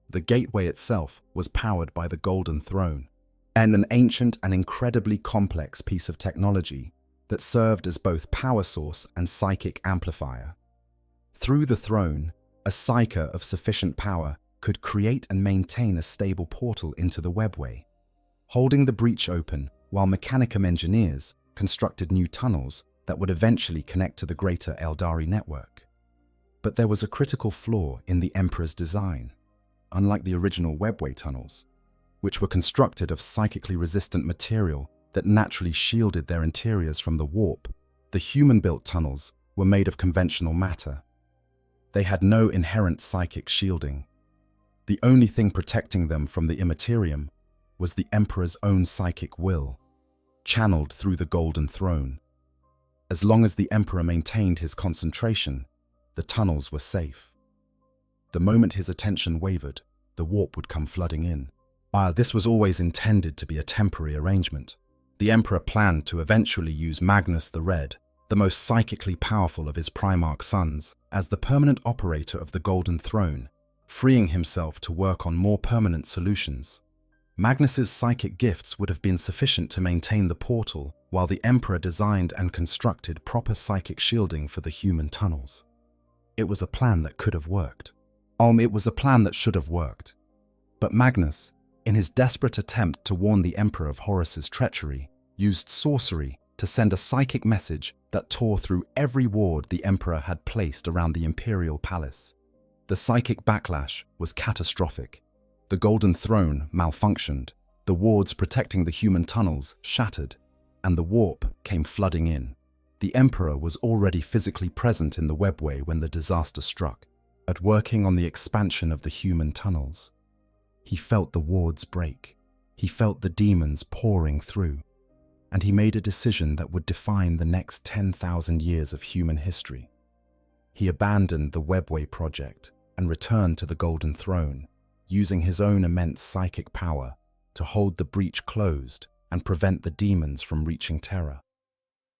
The gateway itself was powered by the Golden Throne, and an ancient and incredibly complex piece of technology that served as both power source and psychic amplifier. Through the throne, a psyker of sufficient power could create and maintain a stable portal into the Webway, holding the breach open while Mechanicum engineers constructed new tunnels that would eventually connect to the greater Aeldari network. But there was a critical flaw in the Emperor's design. Unlike the original Webway tunnels, which were constructed of psychically resistant material that naturally shielded their interiors from the warp, the human-built tunnels were made of conventional matter. They had no inherent psychic shielding. The only thing protecting them from the Imperium was the Emperor's own psychic will, channeled through the Golden Throne. As long as the Emperor maintained his concentration, the tunnels were safe. The moment his attention wavered, the warp would come flooding in. This was always intended to be a temporary arrangement. The Emperor planned to eventually use Magnus the Red, the most psychically powerful of his Primarch sons, as the permanent operator of the Golden Throne, freeing himself to work on more permanent solutions. Magnus's psychic gifts would have been sufficient to maintain the portal, while the Emperor designed and constructed proper psychic shielding for the human tunnels. It was a plan that could have worked. It was a plan that should have worked. But Magnus, in his desperate attempt to warn the Emperor of Horus's treachery, used sorcery to send a psychic message that tore through every ward the Emperor had placed around the Imperial Palace. The psychic backlash was catastrophic. The Golden Throne malfunctioned, the wards protecting the human tunnels shattered, and the warp came flooding in. The Emperor was already physically present in the webway when the disaster struck, at working on the expansion of the human tunnels. He felt the wards break. He felt the demons pouring through. And he made a decision that would define the next 10,000 years of human history. He abandoned the Webway project and returned to the Golden Throne, using his own immense psychic power to hold the breach closed and prevent the demons from reaching Terra.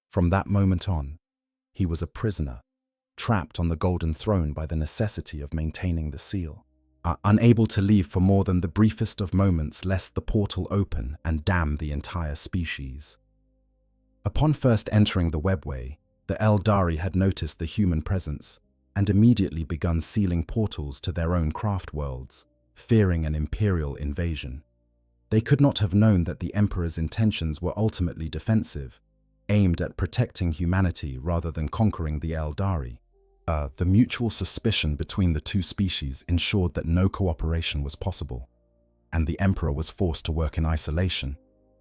From that moment on, he was a prisoner, trapped on the Golden Throne by the necessity of maintaining the seal, unable to leave for more than the briefest of moments lest the portal open and damn the entire species. Upon first entering the Webway, the Aeldari had noticed the human presence and immediately begun sealing portals to their own craft worlds, fearing an Imperial invasion. They could not have known that the Emperor's intentions were ultimately defensive, aimed at protecting humanity rather than conquering the Aeldari. The mutual suspicion between the two species ensured that no cooperation was possible, and the Emperor was forced to work in isolation,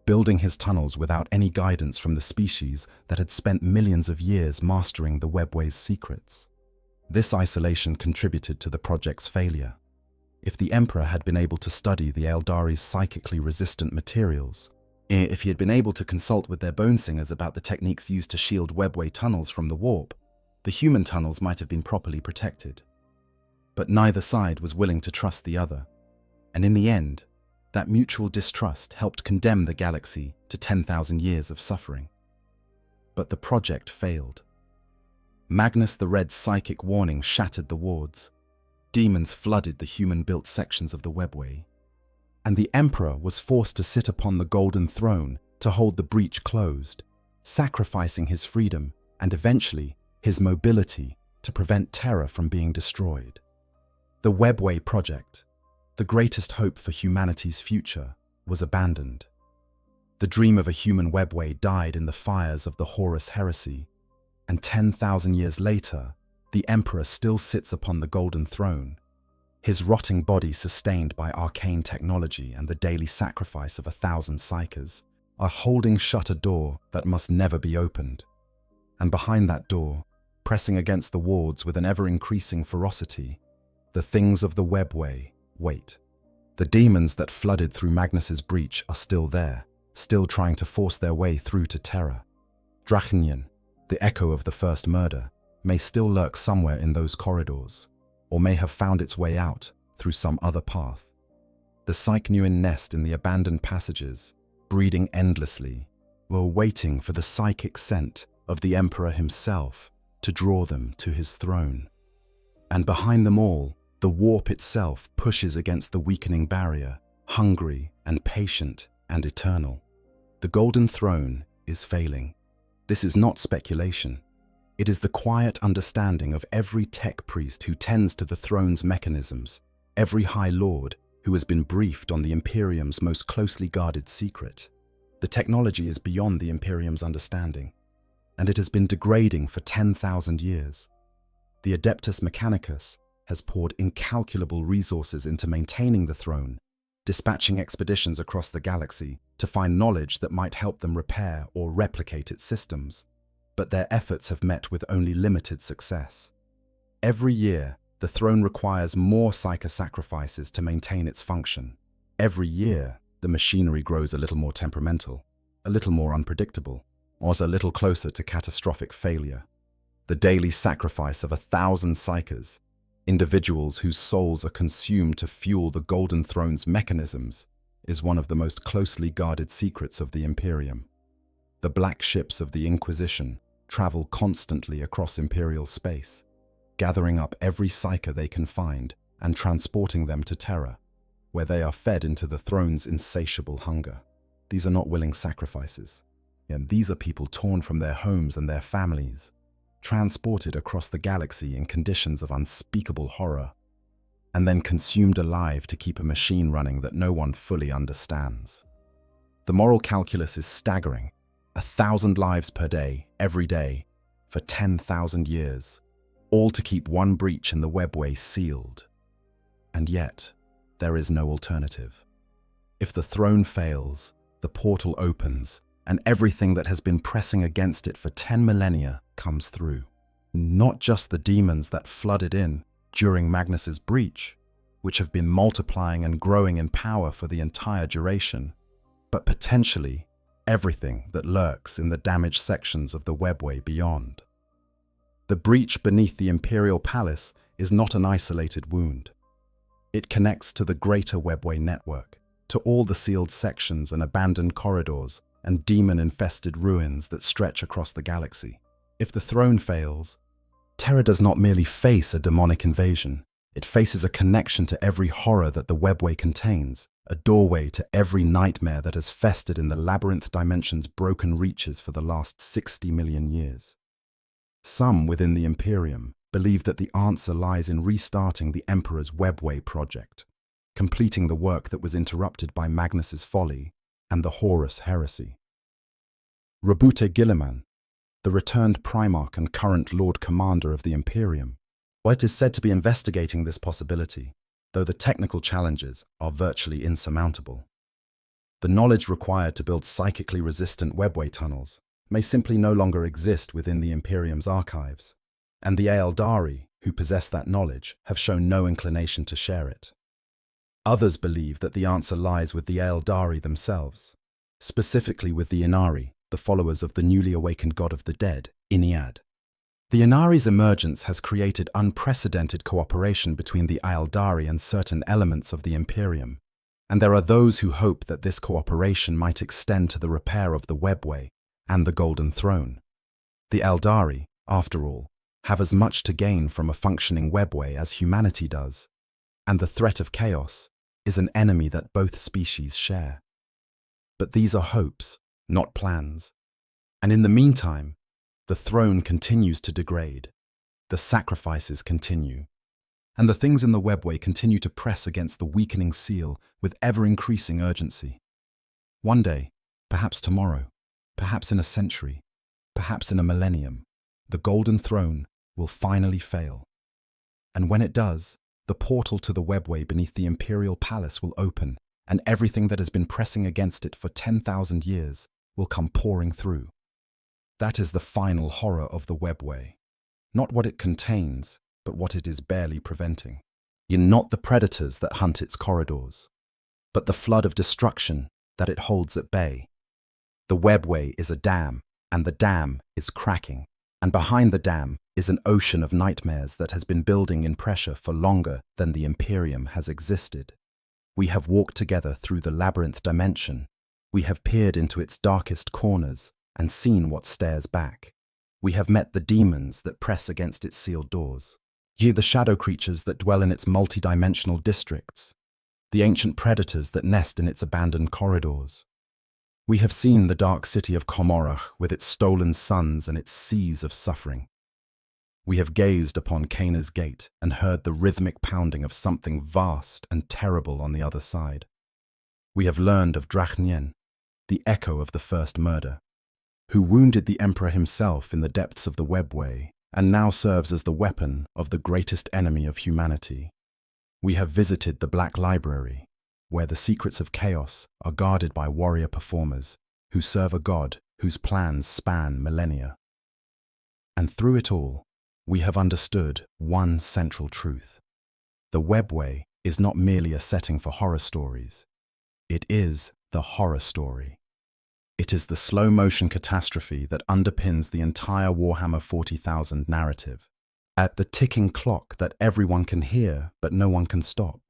building his tunnels without any guidance from the species that had spent millions of years mastering the Webway's secrets. This isolation contributed to the project's failure. If the Emperor had been able to study the Aeldari's psychically resistant materials, if he had been able to consult with their bone singers about the techniques used to shield Webway tunnels from the warp, the human tunnels might have been properly protected. But neither side was willing to trust the other, and in the end, that mutual distrust helped condemn the galaxy to 10,000 years of suffering. But the project failed. Magnus the Red's psychic warning shattered the wards. Demons flooded the human-built sections of the Webway, and the Emperor was forced to sit upon the Golden Throne to hold the breach closed, sacrificing his freedom and eventually his mobility to prevent Terra from being destroyed. The Webway project, the greatest hope for humanity's future, was abandoned. The dream of a human Webway died in the fires of the Horus heresy, and 10,000 years later, the Emperor still sits upon the Golden Throne, his rotting body sustained by arcane technology and the daily sacrifice of 1,000 psykers, are holding shut a door that must never be opened. And behind that door, pressing against the wards with an ever-increasing ferocity, the things of the Webway wait. The demons that flooded through Magnus's breach are still there, still trying to force their way through to Terra. Drachnyen, the echo of the first murder, may still lurk somewhere in those corridors, or may have found its way out through some other path. The Psychnuin nest in the abandoned passages, breeding endlessly, were waiting for the psychic scent of the Emperor himself to draw them to his throne. And behind them all, the warp itself pushes against the weakening barrier, hungry and patient and eternal. The Golden Throne is failing. This is not speculation. It is the quiet understanding of every tech priest who tends to the throne's mechanisms, every High Lord who has been briefed on the Imperium's most closely guarded secret. The technology is beyond the Imperium's understanding, and it has been degrading for 10,000 years. The Adeptus Mechanicus has poured incalculable resources into maintaining the throne, dispatching expeditions across the galaxy to find knowledge that might help them repair or replicate its systems. But their efforts have met with only limited success. Every year, the throne requires more psyker sacrifices to maintain its function. Every year, the machinery grows a little more temperamental, a little more unpredictable, or a little closer to catastrophic failure. The daily sacrifice of 1,000 psykers, individuals whose souls are consumed to fuel the Golden Throne's mechanisms, is one of the most closely guarded secrets of the Imperium. The black ships of the Inquisition travel constantly across Imperial space, gathering up every psyker they can find and transporting them to Terra, where they are fed into the throne's insatiable hunger. These are not willing sacrifices, and these are people torn from their homes and their families, transported across the galaxy in conditions of unspeakable horror, and then consumed alive to keep a machine running that no one fully understands. The moral calculus is staggering. 1,000 lives per day, every day, for 10,000 years, all to keep one breach in the Webway sealed. And yet, there is no alternative. If the throne fails, the portal opens, and everything that has been pressing against it for 10 millennia comes through. Not just the demons that flooded in during Magnus's breach, which have been multiplying and growing in power for the entire duration, but potentially everything that lurks in the damaged sections of the Webway beyond. The breach beneath the Imperial Palace is not an isolated wound. It connects to the greater Webway network, to all the sealed sections and abandoned corridors and demon-infested ruins that stretch across the galaxy. If the throne fails, Terra does not merely face a demonic invasion, it faces a connection to every horror that the Webway contains, a doorway to every nightmare that has festered in the labyrinth dimension's broken reaches for the last 60 million years. Some within the Imperium believe that the answer lies in restarting the Emperor's Webway project, completing the work that was interrupted by Magnus's folly and the Horus heresy. Rabute Guilliman, the returned Primarch and current Lord Commander of the Imperium, White is said to be investigating this possibility, though the technical challenges are virtually insurmountable. The knowledge required to build psychically resistant Webway tunnels may simply no longer exist within the Imperium's archives, and the Aeldari, who possess that knowledge, have shown no inclination to share it. Others believe that the answer lies with the Aeldari themselves, specifically with the Inari, the followers of the newly awakened god of the dead, Iniad. The Inari's emergence has created unprecedented cooperation between the Aeldari and certain elements of the Imperium, and there are those who hope that this cooperation might extend to the repair of the Webway and the Golden Throne. The Aeldari, after all, have as much to gain from a functioning Webway as humanity does, and the threat of chaos is an enemy that both species share. But these are hopes, not plans, and in the meantime, the throne continues to degrade, the sacrifices continue, and the things in the Webway continue to press against the weakening seal with ever-increasing urgency. One day, perhaps tomorrow, perhaps in a century, perhaps in a millennium, the Golden Throne will finally fail. And when it does, the portal to the Webway beneath the Imperial Palace will open, and everything that has been pressing against it for 10,000 years will come pouring through. That is the final horror of the Webway. Not what it contains, but what it is barely preventing. Not the predators that hunt its corridors, but the flood of destruction that it holds at bay. The Webway is a dam, and the dam is cracking. And behind the dam is an ocean of nightmares that has been building in pressure for longer than the Imperium has existed. We have walked together through the labyrinth dimension. We have peered into its darkest corners and seen what stares back. We have met the demons that press against its sealed doors. The shadow creatures that dwell in its multi-dimensional districts. The ancient predators that nest in its abandoned corridors. We have seen the dark city of Commorragh with its stolen sons and its seas of suffering. We have gazed upon Cain's gate and heard the rhythmic pounding of something vast and terrible on the other side. We have learned of Drachnyen, the echo of the first murder, who wounded the Emperor himself in the depths of the Webway and now serves as the weapon of the greatest enemy of humanity. We have visited the Black Library, where the secrets of chaos are guarded by warrior performers who serve a god whose plans span millennia. And through it all, we have understood one central truth. The Webway is not merely a setting for horror stories. It is the horror story. It is the slow-motion catastrophe that underpins the entire Warhammer 40,000 narrative. At the ticking clock that everyone can hear but no one can stop.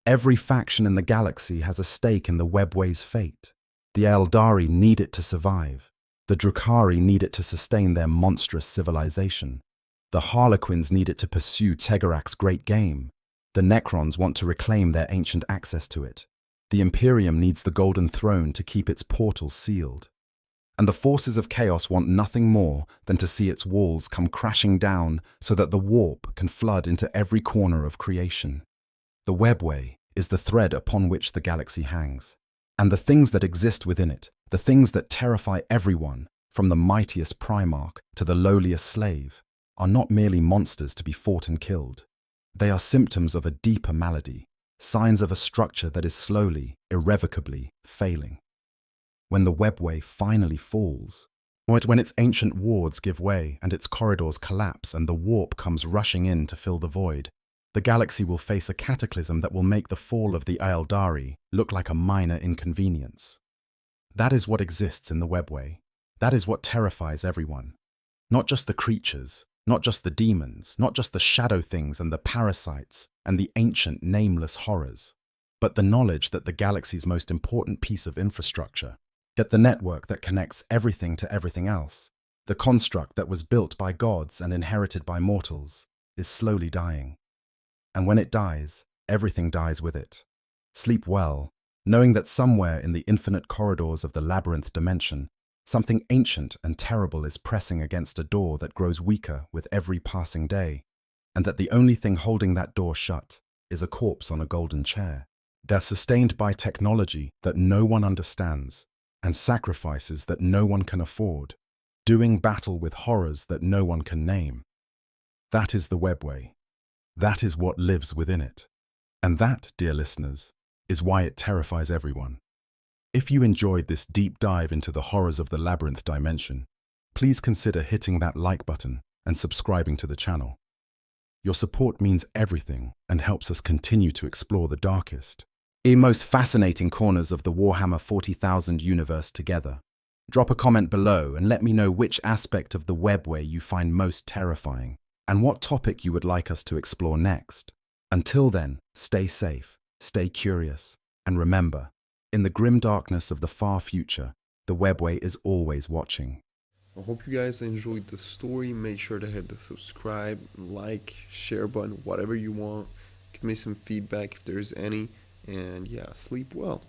Every faction in the galaxy has a stake in the Webway's fate. The Aeldari need it to survive. The Drukhari need it to sustain their monstrous civilization. The Harlequins need it to pursue Tegarak's great game. The Necrons want to reclaim their ancient access to it. The Imperium needs the Golden Throne to keep its portals sealed. And the forces of chaos want nothing more than to see its walls come crashing down so that the warp can flood into every corner of creation. The Webway is the thread upon which the galaxy hangs. And the things that exist within it, the things that terrify everyone, from the mightiest Primarch to the lowliest slave, are not merely monsters to be fought and killed. They are symptoms of a deeper malady, signs of a structure that is slowly, irrevocably failing. when the webway finally falls, or when its ancient wards give way and its corridors collapse and the warp comes rushing in to fill the void, the galaxy will face a cataclysm that will make the fall of the Aeldari look like a minor inconvenience. That is what exists in the webway. That is what terrifies everyone. Not just the creatures, not just the demons, not just the shadow things and the parasites and the ancient nameless horrors, but the knowledge that the galaxy's most important piece of infrastructure, yet the network that connects everything to everything else, the construct that was built by gods and inherited by mortals, is slowly dying. And when it dies, everything dies with it. Sleep well, knowing that somewhere in the infinite corridors of the labyrinth dimension, something ancient and terrible is pressing against a door that grows weaker with every passing day, and that the only thing holding that door shut is a corpse on a golden chair. They're sustained by technology that no one understands, and sacrifices that no one can afford, doing battle with horrors that no one can name. That is the webway. That is what lives within it. And that, dear listeners, is why it terrifies everyone. If you enjoyed this deep dive into the horrors of the labyrinth dimension, please consider hitting that like button and subscribing to the channel. Your support means everything and helps us continue to explore the darkest, most fascinating corners of the Warhammer 40,000 universe together. Drop a comment below and let me know which aspect of the webway you find most terrifying and what topic you would like us to explore next. Until then, stay safe, stay curious, and remember, in the grim darkness of the far future, the webway is always watching. I hope you guys enjoyed the story. Make sure to hit the subscribe, like, share button, whatever you want. Give me some feedback if there's any. And yeah, sleep well.